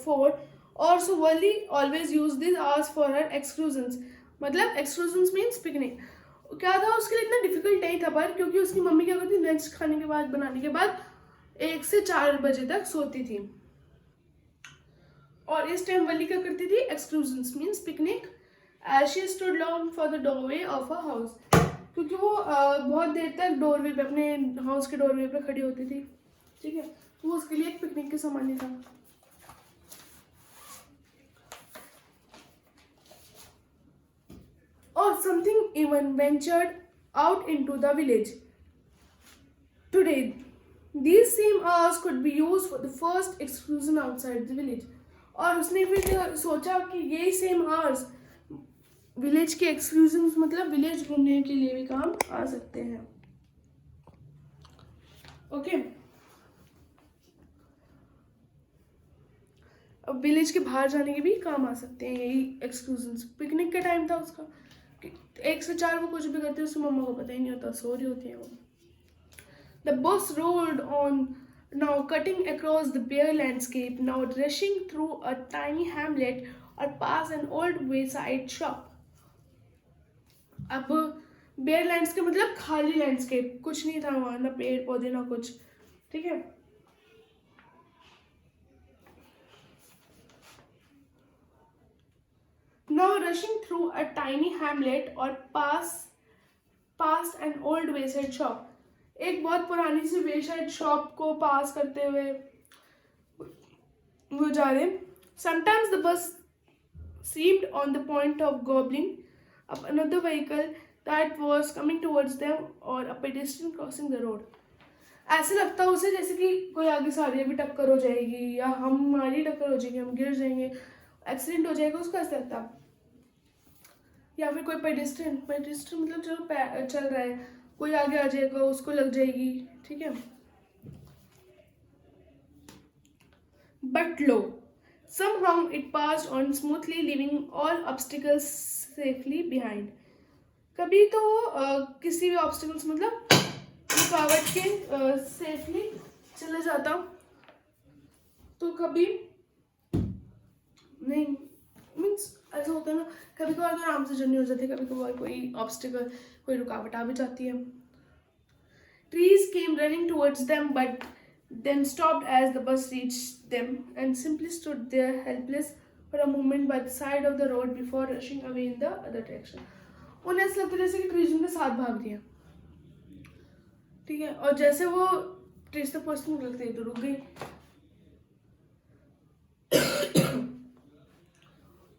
4, or so Wally always used these hours for her excursions. मतलब excursions means picnic. क्या था उसके लिए इतना difficult नहीं था, पर क्योंकि उसकी मम्मी क्या करती, लंच खाने के बाद, बनाने के बाद 1 से 4 बजे तक सोती थी। और इस टाइम वली क्या करती थी, excursions means picnic, as she stood long for the doorway of a house, क्योंकि वो बहुत देर तक डोरवे पे, अपने हाउस के डोरवे पे खड़ी होती थी, ठीक है, तो वो उसके लिए एक पिकनिक के समान ही था। और something even ventured out into the village today, these same hours could be used for the first excursion outside the village। और उसने फिर सोचा कि ये सेम आवर्स विलेज के एक्सक्लूजन, मतलब विलेज घूमने के लिए भी काम आ सकते हैं। ओके, अब विलेज के बाहर जाने के भी काम आ सकते हैं यही एक्सक्लूजन। पिकनिक का टाइम था उसका, 1 से 4 वो कुछ भी करते हैं, उसकी मम्मा को पता ही नहीं होता, सो रही होती है वो। The bus rolled on, now cutting across the bare landscape, now rushing through a tiny hamlet or past an old wayside shop। अब बेयर लैंडस्केप मतलब खाली लैंडस्केप, कुछ नहीं था वहां, ना पेड़ पौधे ना कुछ, ठीक है। Now rushing through a tiny hamlet or past an old wayside shop, एक बहुत पुरानी सी वेसाइड शॉप को पास करते हुए वो जा रहे। Sometimes the bus seemed on the point of gobbling up another vehicle that was coming towards them or a pedestrian crossing the road। ऐसे लगता उसे जैसे कि कोई आगे से आ रही है, अभी टक्कर हो जाएगी या हमारी टक्कर हो जाएगी, हम गिर जाएंगे, एक्सीडेंट हो जाएगा, उसको ऐसे लगता। या फिर कोई पेडिस्ट्रियन मतलब जो चल रहा है, कोई आगे आ जाएगा, उसको लग जाएगी, ठीक है। But low, somehow it passed on smoothly, leaving all obstacles safely behind। कभी तो किसी भी ऑब्स्टिकल्स मतलब रुकावट के सेफली चले जाता, तो कभी नहीं, मीन्स ऐसा होता है ना, कभी कभार तो आराम से जर्नी हो जाती है, कभी कभार कोई ऑब्स्टिकल, कोई रुकावट आ भी जाती है। Trees came running towards them, but then stopped as the bus reached them and simply stood there helpless for a moment by the side of the road before rushing away in the other direction। उन्हें ऐसा लगता है जैसे कि trees उनके साथ भाग रही है, ठीक है, और जैसे वो ट्रीज तक पहुंचने लगती है तो रुक गई,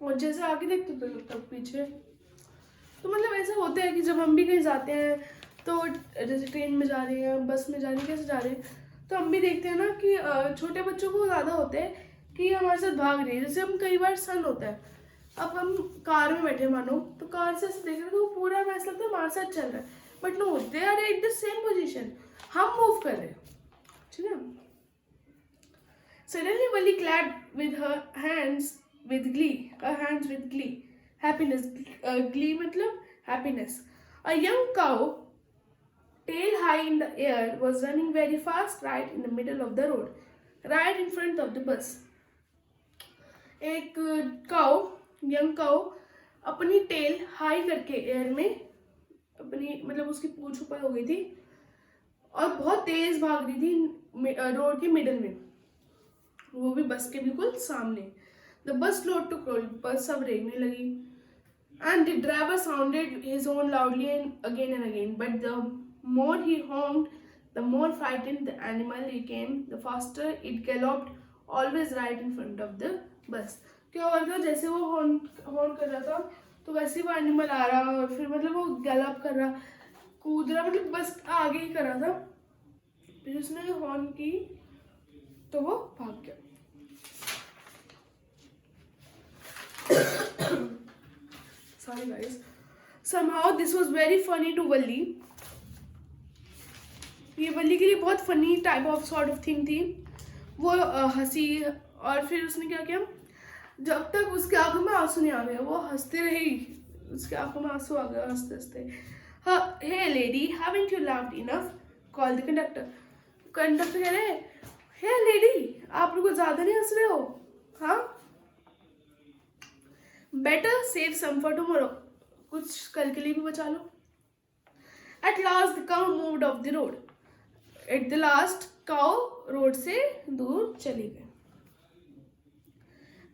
और जैसे आगे देखते तो तब पीछे। तो मतलब ऐसा होता है कि जब हम भी कहीं जाते हैं, तो जैसे ट्रेन में जा रहे हैं, बस में जा रहे हैं, कैसे जा रहे हैं, तो हम भी देखते हैं ना कि छोटे बच्चों को ज़्यादा होता है कि हमारे साथ भाग रही है। जैसे हम कई बार सन होता है, अब हम कार में बैठे मानो, तो कार से ऐसे देख रहे हैं तो पूरा हमें ऐसा लगता है हमारे साथ चल रहा है, but no, they are at the same position, हम मूव कर रहे हैं, ठीक है। Suddenly Wali clapped with her hands with glee, happiness, glee मतलब happiness। A young cow, tail high in the air, was running very fast right in the middle of the road, right in front of the bus। एक cow, young cow, अपनी tell high करके air में, अपनी मतलब उसकी पूंछ ऊपर हो गई थी और बहुत तेज भाग रही थी रोड के मिडल में, वो भी बस के बिल्कुल सामने। The bus slowed to crawl, बस अब रेंगने लगी। And the driver sounded his horn loudly and again, but the more he honked, the more frightened the animal became, the faster it galloped, always right in front of the bus। क्या हो रहा था, जैसे वो horn कर रहा था तो वैसे वो एनिमल आ रहा, और फिर मतलब वो गैलप कर रहा, कूद रहा, मतलब बस आगे ही कर रहा था, फिर उसने हॉर्न की तो वो भाग गया। Sorry guys, somehow this was very funny to Valli। ये वल्ली के लिए बहुत funny type of sort of thing थी। वो हंसी, और फिर उसने क्या किया, जब तक उसके आंखों में आंसू नहीं आ गए वो हंसते रही, उसके आंखों में आंसू आ गए हंसते हंसते। Hey lady, haven't you laughed enough, call the conductor. Conductor कह रहे, हे लेडी, आप लोग ज़्यादा नहीं हंस रहे हो, हाँ, better save some for tomorrow, कुछ कल के लिए भी बचा लो। At last the cow moved off the road. At the last cow road से दूर चली गई.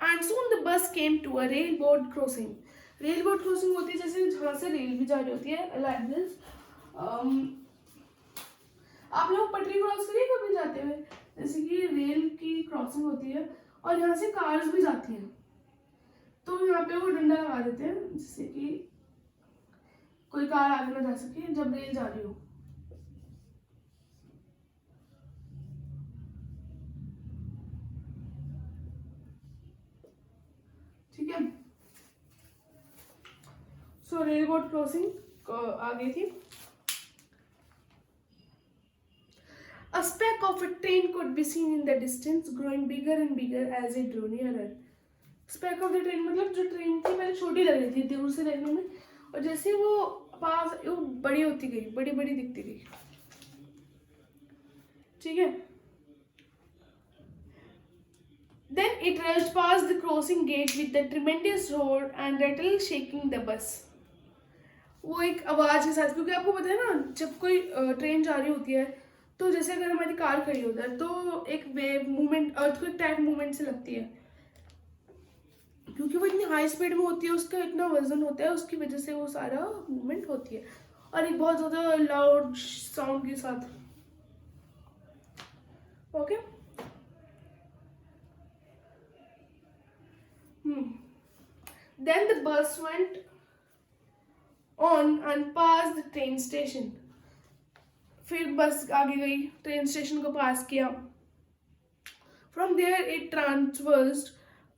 And soon the bus came to a railroad crossing. Railroad crossing होती है जैसे जहाँ से रेल भी जा रही होती है. Like this. आप लोग पटरी क्रॉस करिए कभी जाते हुए, जैसे कि रेल की क्रॉसिंग होती है और यहाँ से कार्स भी जाती हैं, तो यहाँ पे वो डंडा लगा देते हैं जिससे कि कोई कार आगे ना जा सके जब रेल जा रही हो. ठीक है. सो रेलरोड क्रॉसिंग आ गई थी. A speck of a train could be seen in the distance, growing bigger and bigger as it drew nearer. Speck of the train मतलब जो ट्रेन थी पहले छोटी लग रही थी दूर से देखने में, और जैसे वो पास वो बड़ी होती गई, बड़ी बड़ी दिखती गई. ठीक है. Then it rushed past the crossing gate with a tremendous roar and rattle shaking the bus. वो एक आवाज के साथ, क्योंकि आपको पता है ना जब कोई ट्रेन जा रही होती है तो जैसे अगर हमारी कार खड़ी होता है तो एक wave movement, earthquake type movement से लगती है, क्योंकि वो इतनी हाई स्पीड में होती है, उसका इतना वजन होता है, उसकी वजह से वो सारा मूवमेंट होती है, और एक बहुत ज़्यादा लाउड साउंड के साथ. Okay. Then the bus went on and passed the train station. फिर बस आगे गई, ट्रेन स्टेशन को पास किया. From there it traversed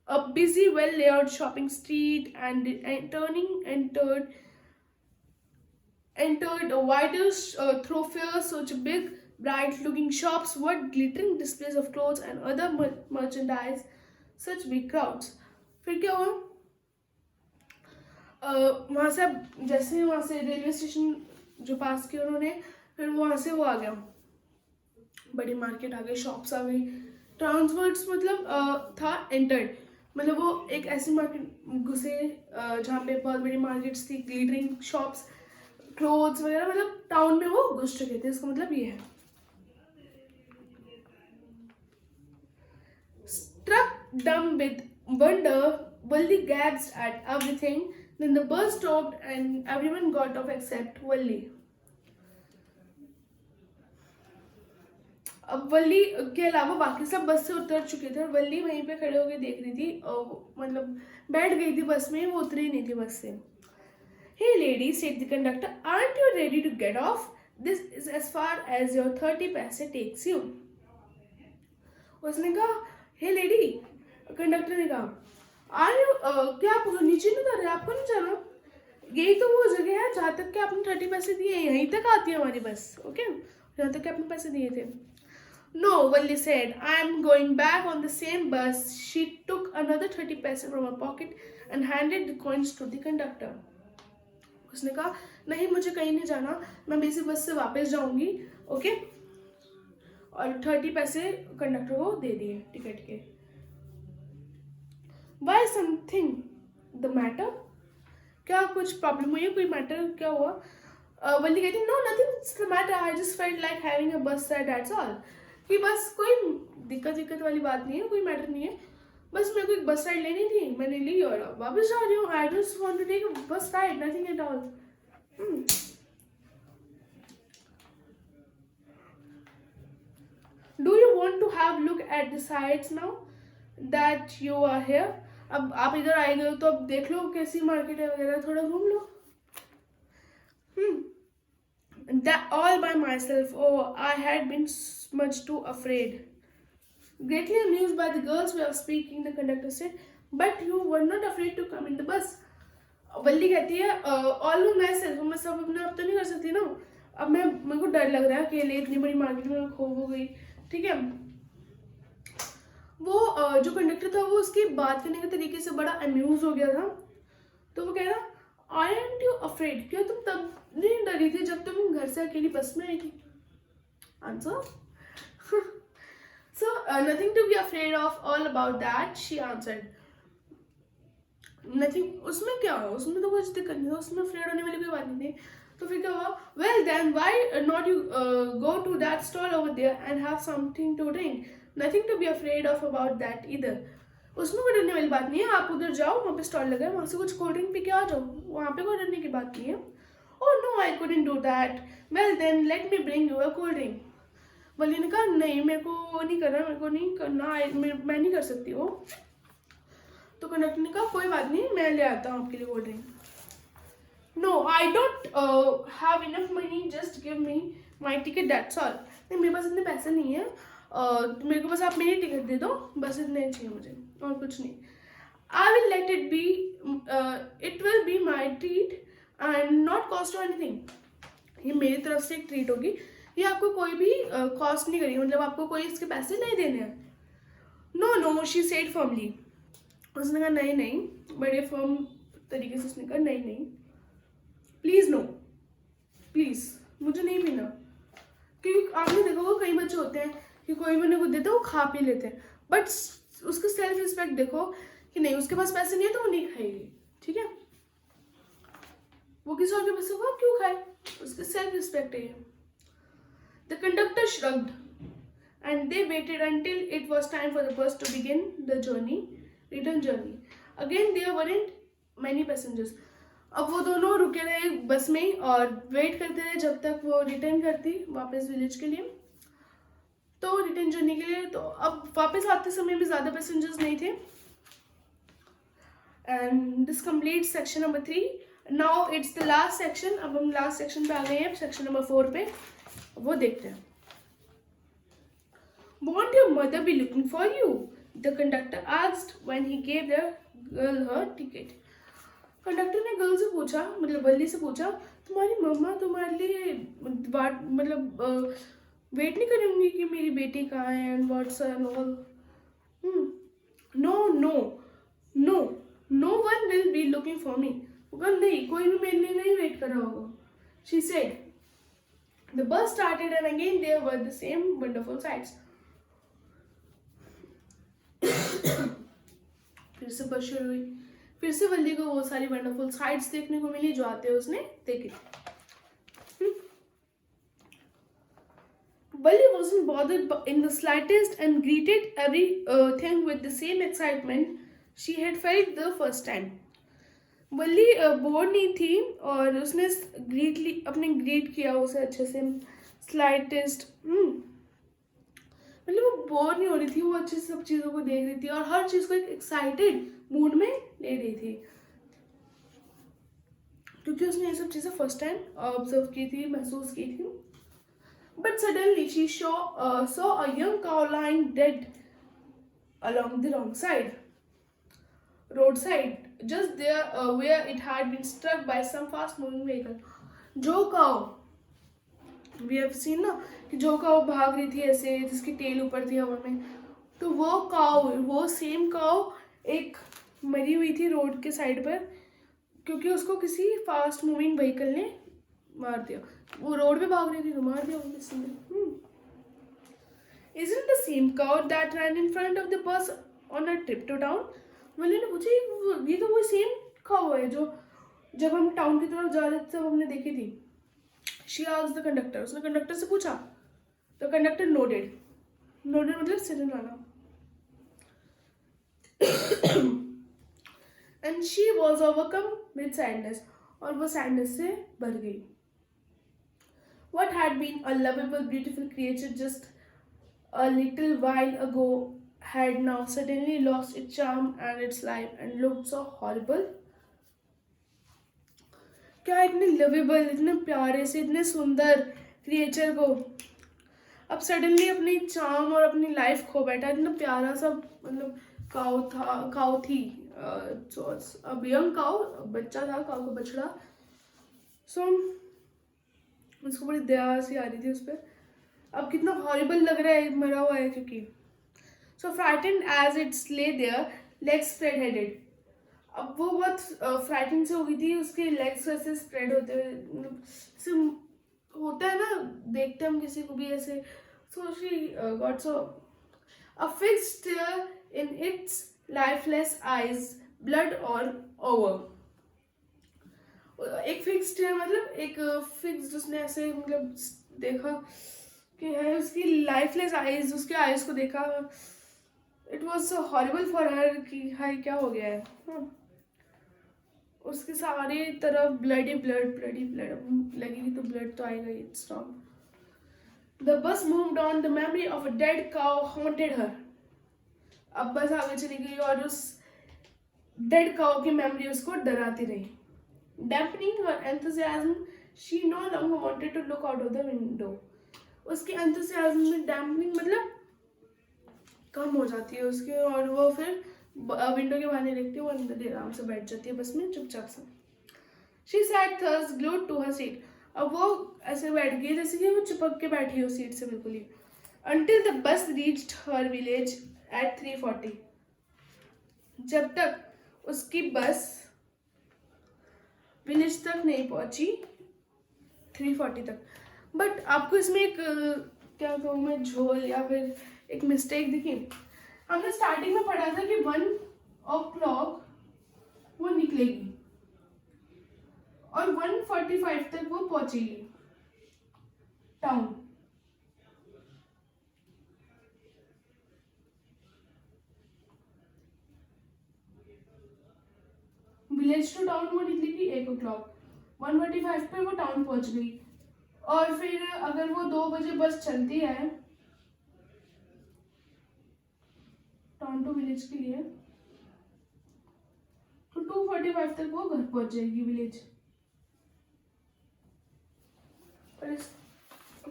a busy, well-layout shopping street and entered a wider thoroughfare, such big, bright-looking shops, what glittering displays of clothes and other merchandise, such big crowds. फिर क्या हुआ? वहाँ से जैसे वहाँ से रेलवे स्टेशन जो पास किया उन्होंने, फिर वहाँ से वो आ गया, बड़ी मार्केट आ गई, शॉप्स आ गई. ट्रांसवर्ट्स मतलब था एंटर्ड, मतलब वो एक ऐसी मार्केट घुसे जहाँ पे बहुत बड़ी मार्केट्स थी, ग्लिटरिंग शॉप्स, क्लोथ्स वगैरह, मतलब टाउन में वो घुस चुके थे. इसका मतलब ये है. Struck dumb with wonder, Valli gasped at everything. Then the bus stopped and everyone got off except Valli. अब वल्ली के अलावा बाकी सब बस से उतर चुके थे और वल्ली वहीं पे खड़े होकर देख रही थी, और मतलब बैठ गई थी बस में, वो उतरी नहीं थी बस से. Hey lady, said the conductor, aren't you ready to get off? This is as far as your 30 पैसे takes you. उसने कहा, हे लेडी, कंडक्टर ने कहा, क्या आप नीचे नहीं उतर रहे, आपको नहीं जाना, यही तो वो जगह है जहाँ तक कि आपने 30 पैसे दिए, यहीं तक आती है हमारी बस. ओके, जहाँ तक कि आपने पैसे दिए थे. No, Valli said, I am going back on the same bus. She took another 30 paise from her pocket and handed the coins to the conductor. उसने कहा, नहीं मुझे कहीं नहीं जाना, मैं इसी बस से वापस जाऊंगी. ओके, और 30 पैसे कंडक्टर को दे दिए टिकट के. Why something the matter? क्या कुछ प्रॉब्लम हुई है, कोई मैटर क्या हुआ? वल्ली कहती, no nothing's the matter, I just felt like having a bus ride, that's all. कि बस कोई दिक्कत वाली बात नहीं है, कोई मैटर नहीं है, बस मेरे को एक बस राइड लेनी थी, मैंने ली और वापस जा रही हूँ. I just want to take a bus ride, nothing at all. Do you want to have look at the sights now that you are here? अब आप इधर आए गए हो तो अब देख लो कैसी मार्केट है वगैरह, थोड़ा घूम लो. That all by myself. Oh, I had been much too afraid. Greatly amused by the girl's way of speaking, the conductor said, but you were not afraid to come in the bus. वल्ली कहती है, all by myself, मैं सब अपने आप तो नहीं कर सकती ना, अब मेरे को डर लग रहा है अकेले इतनी बड़ी मार्केट में खो हो गई. ठीक है. वो जो कंडक्टर था वो उसकी बात करने के तरीके से बड़ा अम्यूज हो गया था, तो वो कह रहा, Aren't you afraid? क्या तुम तब नहीं डरी थी जब तुम घर से अकेली बस में आई थी? Answer. So nothing to be afraid of, all about that, she answered. Nothing. उसमें क्या हो, उसमें तो कुछ दिक्कत नहीं था, उसमें afraid होने वाली कोई बात नहीं थी. तो फिर क्या हुआ, well then why not you go to that stall over there and have something to drink, nothing to be afraid of about that either. उसमें कोई डरने वाली बात नहीं है, आप उधर जाओ, वहाँ पे स्टॉल लगा है, वहाँ से कुछ कोल्ड ड्रिंक पी के आ जाओ, वहाँ पे कोई डरने की बात नहीं है। Oh no I couldn't do that, well then let me bring you a cold drink. Valli ने कहा नहीं मेरे को वो नहीं करना, मेरे को नहीं करना, मैं नहीं कर सकती वो। तो कंडक्टर ने कहा कोई बात नहीं, मैं ले आता हूँ आपके लिए cold drink. No I don't have enough money, just give me my ticket that's all. नहीं मेरे पास इतने पैसे नहीं है, मेरे को बस आप मेरी टिकट दे दो, बस इतने चाहिए मुझे और कुछ नहीं। I will let it be, it will be my treat and not cost anything. ये मेरी तरफ से एक ट्रीट होगी, ये आपको कोई भी कॉस्ट नहीं करेगी, मतलब आपको कोई इसके पैसे नहीं देने हैं। No no she said firmly, उसने कहा नहीं नहीं, बड़े फर्म तरीके से उसने कहा नहीं नहीं, प्लीज़ नो, प्लीज़ मुझे नहीं पीना। क्योंकि आपने देखा होगा कई बच्चे होते हैं कि कोई भी उन्हें कुछ देता है वो खा पी लेते हैं, बट उसका सेल्फ रिस्पेक्ट देखो कि नहीं उसके पास पैसे नहीं है तो वो नहीं खाएगी, ठीक है, वो किसी और के पैसे होगा क्यों खाए, उसके सेल्फ रिस्पेक्ट है ये। The conductor shrugged and they waited until it was time for the bus to begin the return journey. Again there weren't many passengers. अब वो दोनों रुके रहे बस में और वेट करते रहे जब तक वो रिटर्न करती वापस विलेज के लिए, तो रिटर्न जर्नी के लिए। तो अब वापस आते समय भी ज़्यादा पैसेंजर्स नहीं थे। And this complete section number 3। Now it's the last section, अब हम लास्ट सेक्शन पे आ गए हैं, सेक्शन नंबर 4 पे, वो देखते हैं। Won't your mother be looking for you? The conductor asked when he gave the girl her ticket. Conductor ने गर्ल से पूछा, मतलब वल्ली से पूछा, तुम्हारी मम्मा तुम्हारे लिए मतलब वेट नहीं करेंगी कि मेरी बेटी कहाँ है and what's and all. No no no no one will be looking for me. नहीं कोई भी मेरे लिए नहीं वेट कर रहा होगा। She said. The bus started and again there were the same wonderful sights. फिर से बस शुरू हुई, फिर से वल्ली को वो सारी वंडरफुल साइट्स देखने को मिली जो आते हुए उसने देखी। Wally wasn't bothered in the slightest and greeted everything with the same excitement she had felt the first time. Valli bore नहीं थी और उसने अपने ग्रीट किया उसे अच्छे से, स्लाइटेस्ट, मतलब वो बोर नहीं हो रही थी, वो अच्छे से सब चीज़ों को देख रही थी और हर चीज़ को एक एक्साइटेड मूड में ले रही थी, क्योंकि उसने ये सब चीज़ें फर्स्ट टाइम ऑब्जर्व की थी, महसूस की थी। But suddenly she saw a young cow lying dead along the roadside, just there where it had been struck by some fast moving vehicle. जो काउ we have seen ना कि जो cow भाग रही थी ऐसे, जिसकी टेल ऊपर थी हवा में, तो वो काउ, वो सेम काउ एक मरी हुई थी रोड के साइड पर, क्योंकि उसको किसी फास्ट मूविंग व्हीकल ने मार दिया। वो रोड पे भाग रही थी तो मार दिया किसी ने। Isn't the same cow that ran in front of the bus on a trip to town? वली ने पूछा ये तो वो सेम काउ है जो जब हम टाउन की तरफ जा रहे थे तब हमने देखी थी। She asked the conductor. उसने कंडक्टर से पूछा। The conductor nodded. Nodded मतलब सिर हिलाना। And she was overcome with sadness. और वो sadness से भर गई। What had been a lovable, beautiful creature just a little while ago had now suddenly lost its charm and its life and looked so horrible. क्या इतने lovable, इतने प्यारे से, इतने सुंदर क्रिएचर को अब सडनली अपनी चार्म और अपनी लाइफ खो बैठा। इतना प्यारा सा मतलब काउ थी, अब यंग काउ, बच्चा था, काउ का बछड़ा। सो उसको बड़ी दया सी आ रही थी उस पर। अब कितना हॉरिबल लग रहा है, मरा हुआ है क्योंकि। So frightened as it's lay there, legs spread headed. अब वो बहुत फ्राइटेंड से हो गई थी, उसके लेग्स ऐसे स्प्रेड होते हुए, ऐसे होता है ना, देखते हम किसी को भी ऐसे। So she got so a fixed stare in its lifeless eyes, blood all over. एक फिक्स्ड है, मतलब एक फिक्स्ड, उसने ऐसे मतलब देखा कि है उसकी लाइफलेस आईज, उसके आईज को देखा। It was so horrible for her कि हाय क्या हो गया है। उसके सारे तरफ ब्लडी ब्लड लगेगी तो ब्लड तो आएगा ही, it's wrong. The bus moved on, the memory of a dead cow haunted her. अब बस आगे चली गई और उस डेड काउ की मेमोरी उसको डराती रही। Dampening her enthusiasm, she no longer wanted to look out of the window. उसके एंथुसियाज्म में डैम्पनिंग मतलब कम हो जाती है उसके, और वो फिर विंडो के बाहर नहीं देखती, वो अंदर आराम से बैठ जाती है बस में चुपचाप से। She sat thus glued to her seat. अब वो ऐसे बैठ गई जैसे कि वो चिपक के बैठी हो सीट से बिल्कुल ही। Until the bus reached her village at 3:40, जब तक उसकी बस विलेज तक नहीं पहुंची 3:40 तक। बट आपको इसमें एक क्या कहूँ मैं, झोल या फिर एक मिस्टेक दिखी। हमने स्टार्टिंग में पढ़ा था कि 1 o'clock वो निकलेगी और 1:45 तक वो पहुंचेगी टाउन। विलेज टू टाउन वो निकलेगी 1 o'clock, 1:45 पे वो टाउन पहुंच गई। और फिर अगर वो 2 बजे बस चलती है टाउन टू विलेज के लिए, तो 2:45 तक वो घर पहुंच जाएगी विलेज।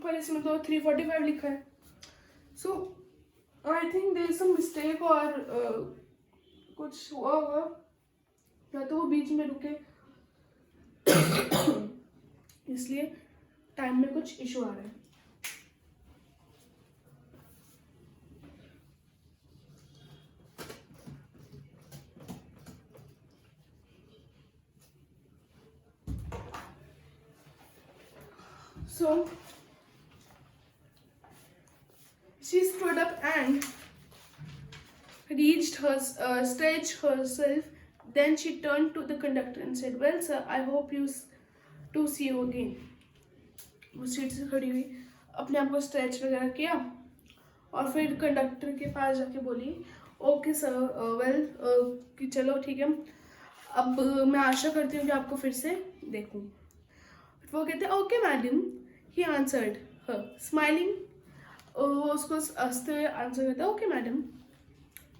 पर इसमें तो 3:45 लिखा है। So I think there is some mistake, और कुछ हुआ होगा, या तो वो बीच में रुके इसलिए टाइम में कुछ इशू आ रहा है। So she stood up and reached her stretched herself. Then she turned to the conductor and said, "Well, sir, I hope to see you again." वो सीट से खड़ी हुई, अपने आप को स्ट्रेच वगैरह किया और फिर कंडक्टर के पास जाके बोली, ओके सर, वेल कि चलो ठीक है, अब मैं आशा करती हूँ कि आपको फिर से देखूँ। वो कहते हैं okay madam, he answered her smiling. वो उसको हंसते हुए आंसर करता है, okay madam,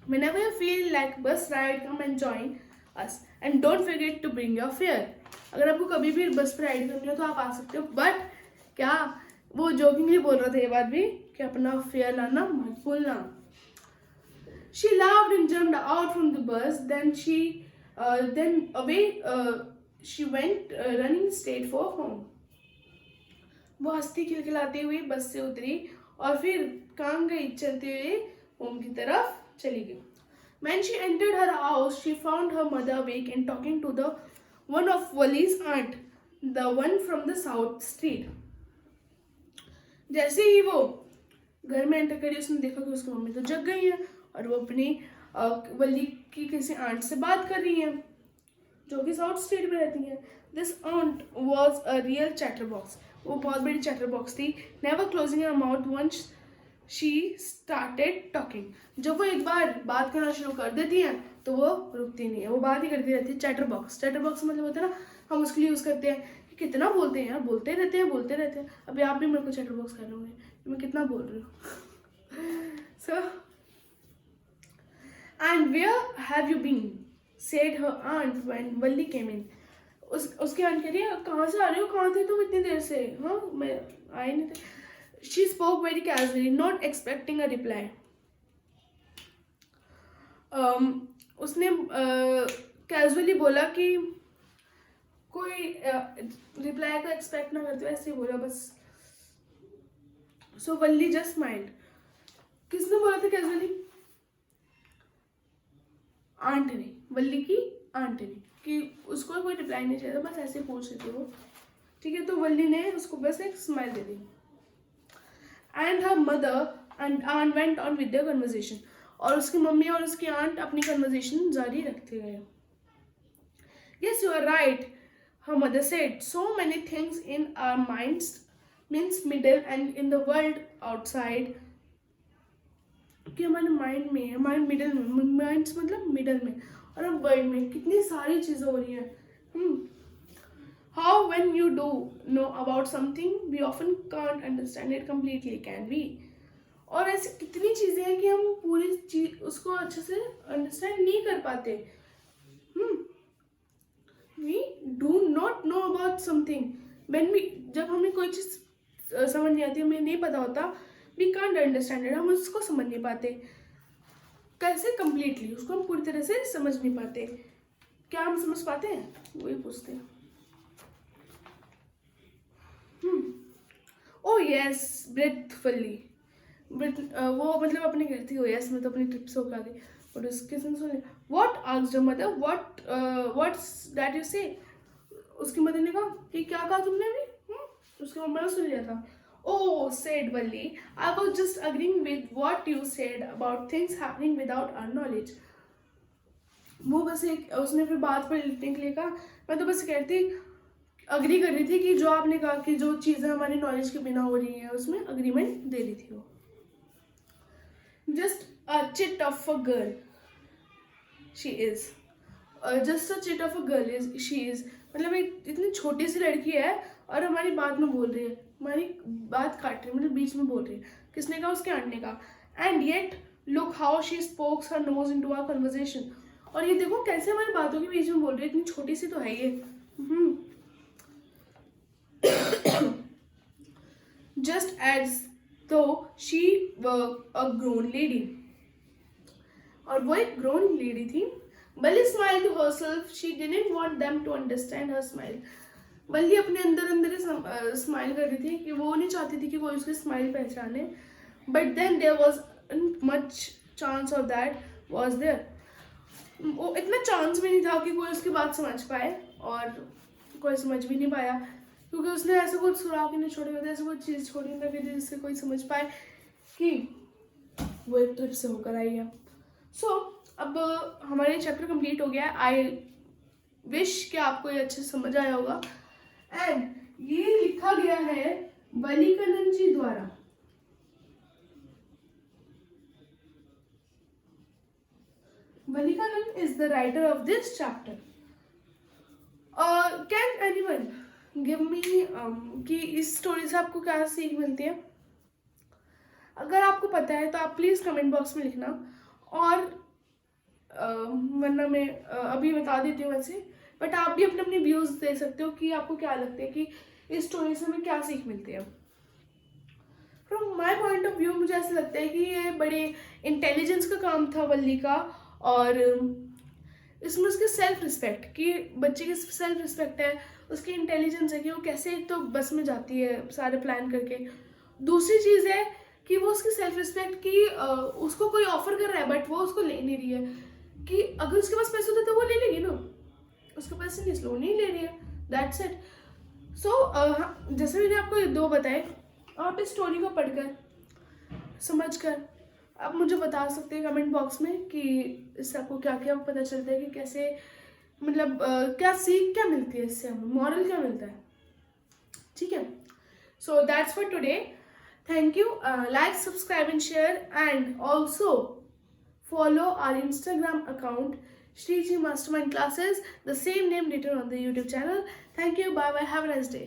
whenever you feel like bus ride, come and join us and don't forget to bring your fare. अगर आपको कभी भी बस पर राइड करनी हो तो आप आ सकते हो, बट क्या वो जोकिंगली बोल रहा था ये बात भी कि अपना फेयर लाना मत भूलना। She laughed and jumped out from the bus. Then away she went, running straight for home. वो हंसती खिलखिलाती हुई बस से उतरी और फिर कहाँ गई, चलते हुए होम की तरफ चली गई। When she entered her house, she found her mother awake and talking to the one of Wally's aunt, the one from the south street. जैसे ही वो घर में एंटर करी, उसने देखा कि उसकी मम्मी तो जग गई है और वो अपनी वली की किसी आंट से बात कर रही है जो कि साउथ स्ट्रीट में रहती है। This aunt was a real chatterbox. वो बहुत बड़ी चैटर बॉक्स थी। Never closing her mouth once she started talking. जब वो एक बार बात करना शुरू कर देती है तो वो रुकती नहीं है, वो बात ही करती रहती है। चैटर बॉक्स, चैटर बॉक्स मतलब होता है ना, हम उसके लिए यूज़ करते हैं कि कितना बोलते हैं यार, बोलते रहते हैं। अभी आप भी मेरे को चैटर बॉक्स कर लोगे, मैं कितना बोल रही हूँ। So and where have you been, said her aunt when Valli came in. उसकी आंट कह रही है, कहाँ से आ रही हो, कहाँ थे तुम इतनी देर से? हाँ, मैं आए नहीं थे। She spoke very casually, not expecting a reply. उसने कैजुअली बोला कि कोई रिप्लाई का एक्सपेक्ट ना करते, ऐसे ही बोला बस। सो वल्ली जस्ट स्माइल्ड। किसने बोला था कैजुअली? आंट ने, वल्ली की आंट ने, कि उसको कोई रिप्लाई नहीं चाहिए था, बस ऐसे पूछ रही थी वो। ठीक है, तो वल्ली ने उसको बस एक स्माइल दे दी। And her mother and aunt went on with their conversation. और उसकी मम्मी और उसकी आंट अपनी कन्वर्सेशन जारी रखते गए। Yes you are right, her mother said. So many things in our minds, means middle, and in the world outside, कि हमारे माइंड में, हमारे मिडल में, माइंड्स मतलब मिडल में, और अब वर्ल्ड में कितनी सारी चीज़ें हो रही हैं. How when you do know about something, we often can't understand it completely, can we? और ऐसी कितनी चीज़ें हैं कि हम पूरी चीज उसको अच्छे से अंडरस्टैंड नहीं कर पाते. We do not know about something. When we, जब हमें कोई चीज़ समझ नहीं आती, हमें नहीं पता होता, we can't understand it, हम उसको समझ नहीं पाते. कैसे completely, उसको हम पूरी तरह से समझ नहीं पाते. क्या हम समझ पाते हैं, वही पूछते हैं. Oh yes, breathfully. वो मतलब अपने कहती हो यस, मैं तो अपनी ट्रिप से होकर आ गई. और उसके सुन, what asked her mother, what's that you say? उसकी मदर ने कहा कि क्या कहा तुमने अभी. उसकी मम्मा ने सुन लिया था. Oh, said Valli, I was just agreeing with what you said about things happening without our knowledge. वो बस एक, उसने फिर बात पर लिखने के लिए कहा, मैं तो बस कहती अग्री कर रही थी कि जो आपने कहा कि जो चीज़ें हमारी नॉलेज के बिना हो रही हैं, उसमें अग्रीमेंट दे रही थी वो. Just a chit of a girl she is. Just a chit of a girl is she is, मतलब एक इतनी छोटी सी लड़की है और हमारी बात में बोल रही है, हमारी बात काट रही है, मतलब बीच में बोल रही है. किसने कहा, उसके आंट ने कहा. And yet look how she spokes her nose into our conversation. और ये देखो कैसे हमारी बातों के बीच में बोल रही है, इतनी छोटी सी तो है ये. Just as though she were a grown lady. और वो एक grown lady थी. Valli smiled to herself. She didn't want them to understand her smile. Valli अपने अंदर अंदर ही स्माइल कर रही थी कि वो नहीं चाहती थी कि कोई उसकी स्माइल पहचाने. But then there wasn't much chance of that was there. वो इतना चांस भी नहीं था कि कोई उसकी बात समझ पाए, और कोई समझ भी नहीं पाया, क्योंकि उसने ऐसा कुछ सुराग ही नहीं छोड़े होते, ऐसा कुछ चीज़ छोड़ी नहीं था जिससे कोई समझ पाए कि वो एक ट्रिप से होकर आई है. सो अब हमारे चैप्टर कंप्लीट हो गया. आई विश कि आपको ये अच्छे से समझ आया होगा. एंड ये लिखा गया है वल्लीकन्नन जी द्वारा. Vallikannan is the writer of this chapter. Can anyone give me कि इस स्टोरी से आपको क्या सीख मिलती है? अगर आपको पता है तो आप प्लीज़ कमेंट बॉक्स में लिखना, और वरना मैं अभी बता देती हूँ वैसे, बट आप भी अपने अपने व्यूज़ दे सकते हो कि आपको क्या लगता है कि इस स्टोरी से हमें क्या सीख मिलती है. From my point of view मुझे ऐसा लगता है कि ये बड़े इंटेलिजेंस का काम था वल्ली का, और इसमें उसकी सेल्फ रिस्पेक्ट, कि बच्चे की सेल्फ रिस्पेक्ट है, उसकी इंटेलिजेंस है कि वो कैसे एक तो बस में जाती है सारे प्लान करके. दूसरी चीज़ है कि वो उसकी सेल्फ रिस्पेक्ट की उसको कोई ऑफर कर रहा है बट वो उसको ले नहीं रही है, कि अगर उसके पास पैसे होते तो वो ले लेगी ना, उसके पास नहीं, इसलिए नहीं ले रही है. That's it. सो जैसे मैंने आपको ये दो बताए, आप इस स्टोरी को पढ़कर समझकर आप मुझे बता सकते हैं कमेंट बॉक्स में कि इससे आपको क्या क्या पता चलता है, कि कैसे मतलब क्या सीख क्या मिलती है इससे, हमें मॉरल क्या मिलता है. ठीक है. So that's for today. Thank you. Like, subscribe and share, and also follow our Instagram account Shriji Mastermind Classes, the same name written on the YouTube channel. Thank you. Bye bye. Have a nice day.